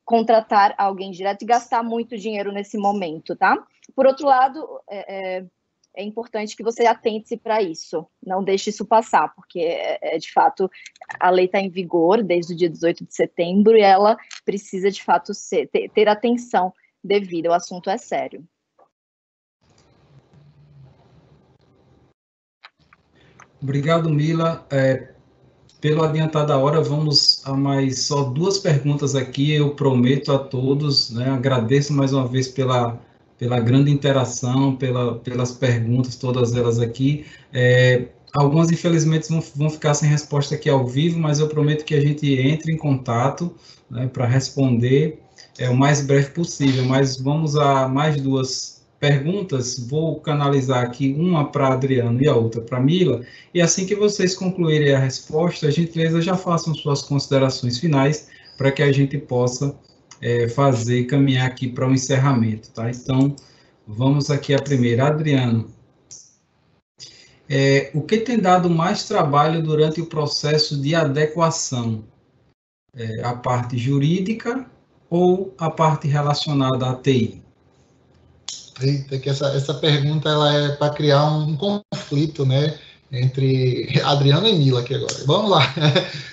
[SPEAKER 2] contratar alguém direto e gastar muito dinheiro nesse momento, tá? Por outro lado, é importante que você atente-se para isso, não deixe isso passar, porque, de fato, a lei está em vigor desde o dia 18 de setembro e ela precisa, de fato, ter atenção devida, o assunto é sério.
[SPEAKER 1] Obrigado, Mila. pelo adiantar da hora, vamos a mais só 2 perguntas aqui, eu prometo a todos, né, agradeço mais uma vez pela grande interação, pelas perguntas, todas elas aqui. Algumas, infelizmente, vão ficar sem resposta aqui ao vivo, mas eu prometo que a gente entre em contato, né, para responder o mais breve possível. Mas vamos a mais 2 perguntas. Vou canalizar aqui uma para Adriano e a outra para Mila. E assim que vocês concluírem a resposta, a gentileza já façam suas considerações finais para que a gente possa caminhar aqui para o encerramento, tá? Então, vamos aqui à primeira. Adriano, o que tem dado mais trabalho durante o processo de adequação? A parte jurídica ou a parte relacionada à TI?
[SPEAKER 4] Eita, que essa pergunta ela é para criar um conflito, né, entre Adriano e Mila aqui agora. Vamos lá.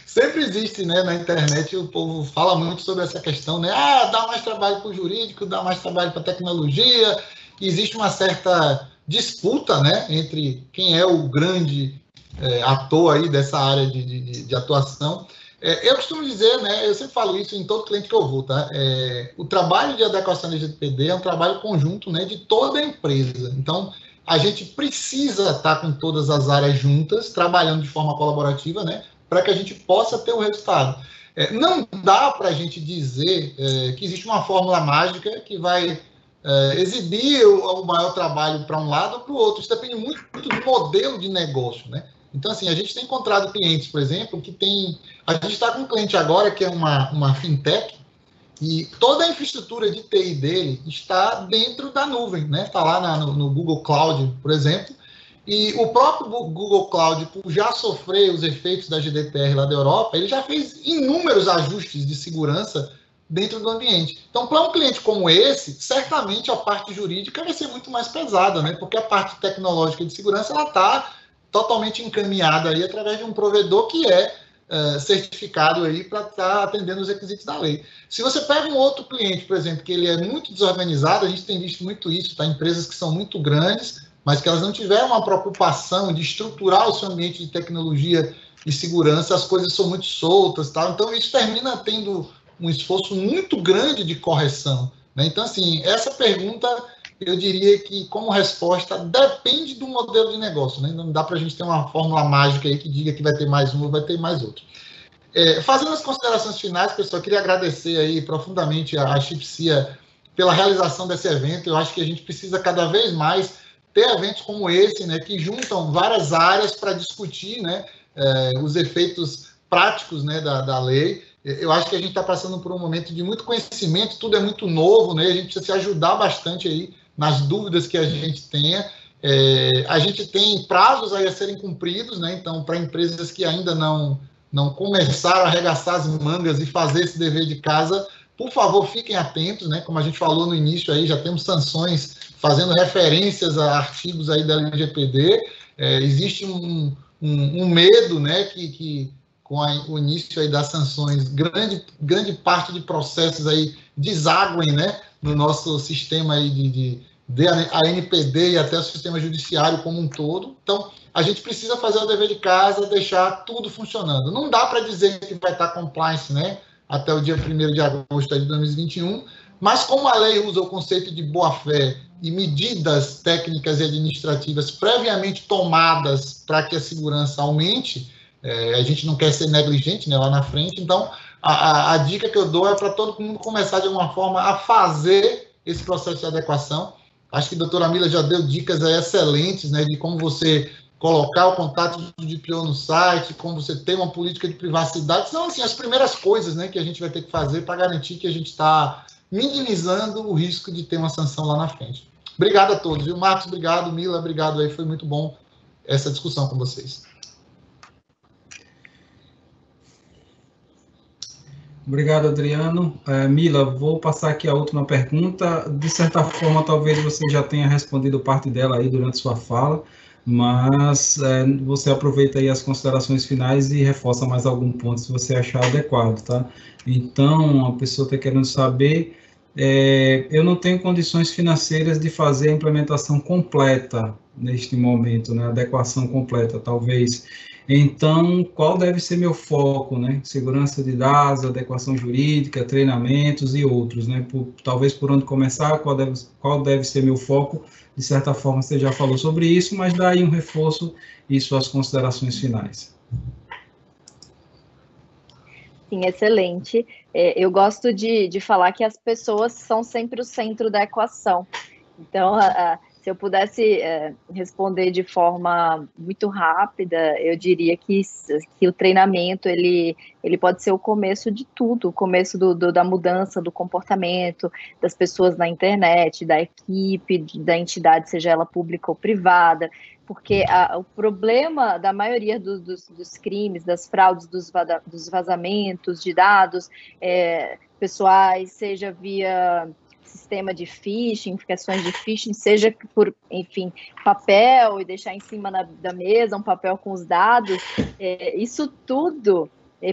[SPEAKER 4] Sempre existe, né, na internet, o povo fala muito sobre essa questão, né? Dá mais trabalho para o jurídico, dá mais trabalho para a tecnologia. Existe uma certa disputa, né, entre quem é o grande ator aí dessa área de atuação. Eu costumo dizer, né, eu sempre falo isso em todo cliente que eu vou, tá? O trabalho de adequação da LGPD é um trabalho conjunto, né, de toda a empresa. Então, a gente precisa estar com todas as áreas juntas, trabalhando de forma colaborativa, né, para que a gente possa ter o resultado. Não dá para a gente dizer que existe uma fórmula mágica que vai exibir o maior trabalho para um lado ou para o outro. Isso depende muito do modelo de negócio, né? Então, assim, a gente tem encontrado clientes, por exemplo, que tem... A gente está com um cliente agora que é uma fintech e toda a infraestrutura de TI dele está dentro da nuvem, né? Está lá no Google Cloud, por exemplo, e o próprio Google Cloud, por já sofrer os efeitos da GDPR lá da Europa, ele já fez inúmeros ajustes de segurança dentro do ambiente. Então, para um cliente como esse, certamente a parte jurídica vai ser muito mais pesada, né? Porque a parte tecnológica de segurança ela está totalmente encaminhada aí através de um provedor que é certificado aí para estar atendendo os requisitos da lei. Se você pega um outro cliente, por exemplo, que ele é muito desorganizado, a gente tem visto muito isso, tá? Empresas que são muito grandes, mas que elas não tiveram uma preocupação de estruturar o seu ambiente de tecnologia e segurança, as coisas são muito soltas, tá? Então isso termina tendo um esforço muito grande de correção, né? Então, assim, essa pergunta, eu diria que, como resposta, depende do modelo de negócio, né? Não dá para a gente ter uma fórmula mágica aí que diga que vai ter mais um ou vai ter mais outro. Fazendo as considerações finais, pessoal, eu queria agradecer aí profundamente a Chipcia pela realização desse evento. Eu acho que a gente precisa cada vez mais ter eventos como esse, né, que juntam várias áreas para discutir, né, os efeitos práticos, né, da lei. Eu acho que a gente está passando por um momento de muito conhecimento, tudo é muito novo, né, a gente precisa se ajudar bastante aí nas dúvidas que a gente tenha. A gente tem prazos aí a serem cumpridos, né, então, para empresas que ainda não começaram a arregaçar as mangas e fazer esse dever de casa, por favor, fiquem atentos, né, como a gente falou no início aí, já temos sanções fazendo referências a artigos aí da LGPD. Existe um medo, né, que com o início aí das sanções, grande parte de processos aí desaguem, né, no nosso sistema aí a NPD e até o sistema judiciário como um todo. Então, a gente precisa fazer o dever de casa, deixar tudo funcionando. Não dá para dizer que vai estar compliance, né, até o dia 1º de agosto de 2021, mas como a lei usa o conceito de boa-fé e medidas técnicas e administrativas previamente tomadas para que a segurança aumente, a gente não quer ser negligente, né, lá na frente. Então, a dica que eu dou é para todo mundo começar de alguma forma a fazer esse processo de adequação. Acho que a doutora Mila já deu dicas excelentes, né, de como você colocar o contato do DPO no site, como você ter uma política de privacidade. São, assim, as primeiras coisas, né, que a gente vai ter que fazer para garantir que a gente está minimizando o risco de ter uma sanção lá na frente. Obrigado a todos, viu? Marcos, obrigado. Mila, obrigado aí. Foi muito bom essa discussão com vocês.
[SPEAKER 1] Obrigado, Adriano. Mila, vou passar aqui a última pergunta. De certa forma, talvez você já tenha respondido parte dela aí durante sua fala, mas você aproveita aí as considerações finais e reforça mais algum ponto se você achar adequado, tá? Então, a pessoa está querendo saber, eu não tenho condições financeiras de fazer a implementação completa neste momento, né? Adequação completa, talvez Então, qual deve ser meu foco, né? Segurança de dados, adequação jurídica, treinamentos e outros, né? Talvez por onde começar, qual deve ser meu foco? De certa forma, você já falou sobre isso, mas dá aí um reforço e suas considerações finais.
[SPEAKER 2] Sim, excelente. Eu gosto de falar que as pessoas são sempre o centro da equação. Então, se eu pudesse responder de forma muito rápida, eu diria que o treinamento ele pode ser o começo de tudo, o começo da mudança do comportamento das pessoas na internet, da equipe, da entidade, seja ela pública ou privada, porque o problema da maioria dos crimes, das fraudes, dos vazamentos de dados pessoais, seja via sistema de phishing, questões de phishing, seja por, enfim, papel e deixar em cima da mesa um papel com os dados, isso tudo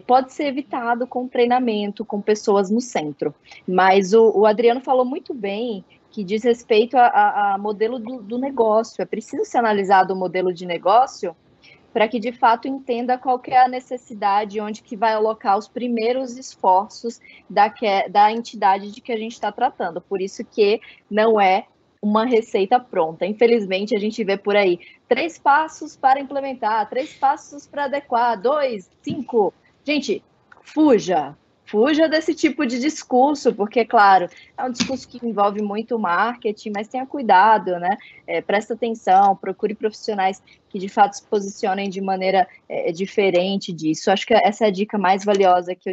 [SPEAKER 2] pode ser evitado com treinamento, com pessoas no centro. Mas o Adriano falou muito bem que diz respeito a modelo do negócio. É preciso ser analisado o modelo de negócio para que, de fato, entenda qual que é a necessidade, onde que vai alocar os primeiros esforços da entidade de que a gente está tratando. Por isso que não é uma receita pronta. Infelizmente, a gente vê por aí 3 passos para implementar, 3 passos para adequar, 2, 5. Gente, fuja desse tipo de discurso, porque, claro, é um discurso que envolve muito marketing, mas tenha cuidado, né? Presta atenção, procure profissionais que, de fato, se posicionem de maneira diferente disso. Acho que essa é a dica mais valiosa que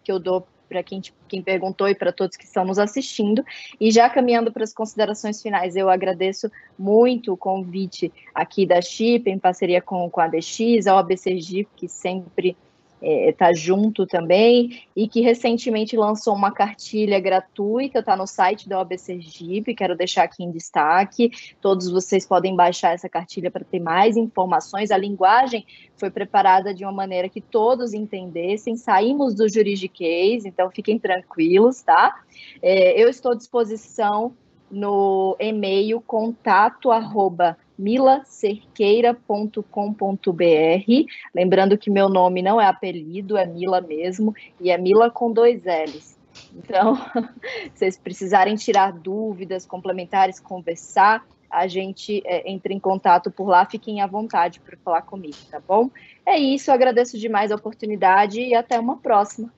[SPEAKER 2] eu dou para quem perguntou e para todos que estão nos assistindo. E já caminhando para as considerações finais, eu agradeço muito o convite aqui da Chip, em parceria com a DX, a OAB Sergipe, que sempre está junto também, e que recentemente lançou uma cartilha gratuita, está no site da OAB Sergipe, quero deixar aqui em destaque, todos vocês podem baixar essa cartilha para ter mais informações, a linguagem foi preparada de uma maneira que todos entendessem, saímos do juridiquês, então fiquem tranquilos, tá? Eu estou à disposição no e-mail contato@milacerqueira.com.br, lembrando que meu nome não é apelido, é Mila mesmo, e é Mila com 2 L's. Então, se vocês precisarem tirar dúvidas complementares, conversar, a gente entra em contato por lá, fiquem à vontade para falar comigo, tá bom? É isso, eu agradeço demais a oportunidade e até uma próxima.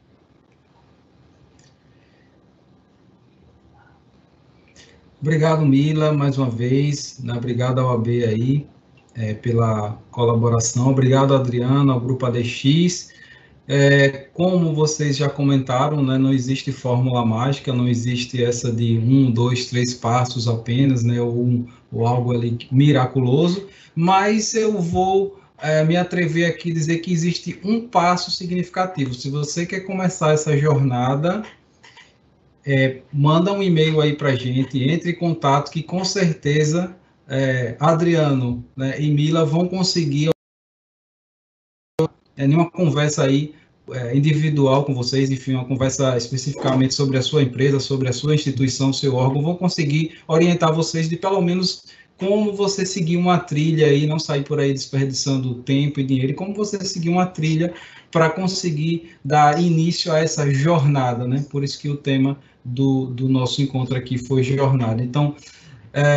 [SPEAKER 1] Obrigado, Mila, mais uma vez, né? Obrigado ao AB aí pela colaboração, obrigado, Adriano, ao Grupo ADX. Como vocês já comentaram, né, não existe fórmula mágica, não existe essa de 1, 2, 3 passos apenas, né, ou algo ali miraculoso, mas eu vou me atrever aqui a dizer que existe um passo significativo. Se você quer começar essa jornada, manda um e-mail aí para a gente, entre em contato, que com certeza Adriano, né, e Mila vão conseguir em uma conversa aí individual com vocês, enfim, uma conversa especificamente sobre a sua empresa, sobre a sua instituição, seu órgão, vão conseguir orientar vocês de pelo menos como você seguir uma trilha e não sair por aí desperdiçando tempo e dinheiro, e como você seguir uma trilha para conseguir dar início a essa jornada, né? Por isso que o tema do nosso encontro aqui foi jornada. Então,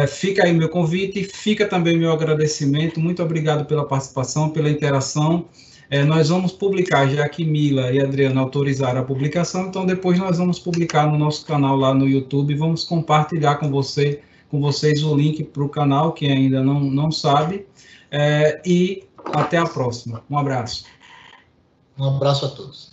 [SPEAKER 1] fica aí meu convite, fica também meu agradecimento, muito obrigado pela participação, pela interação. Nós vamos publicar, já que Mila e Adriano autorizaram a publicação, então depois nós vamos publicar no nosso canal lá no YouTube, vamos compartilhar com vocês o link para o canal, quem ainda não sabe, e até a próxima. Um abraço.
[SPEAKER 4] Um abraço a todos.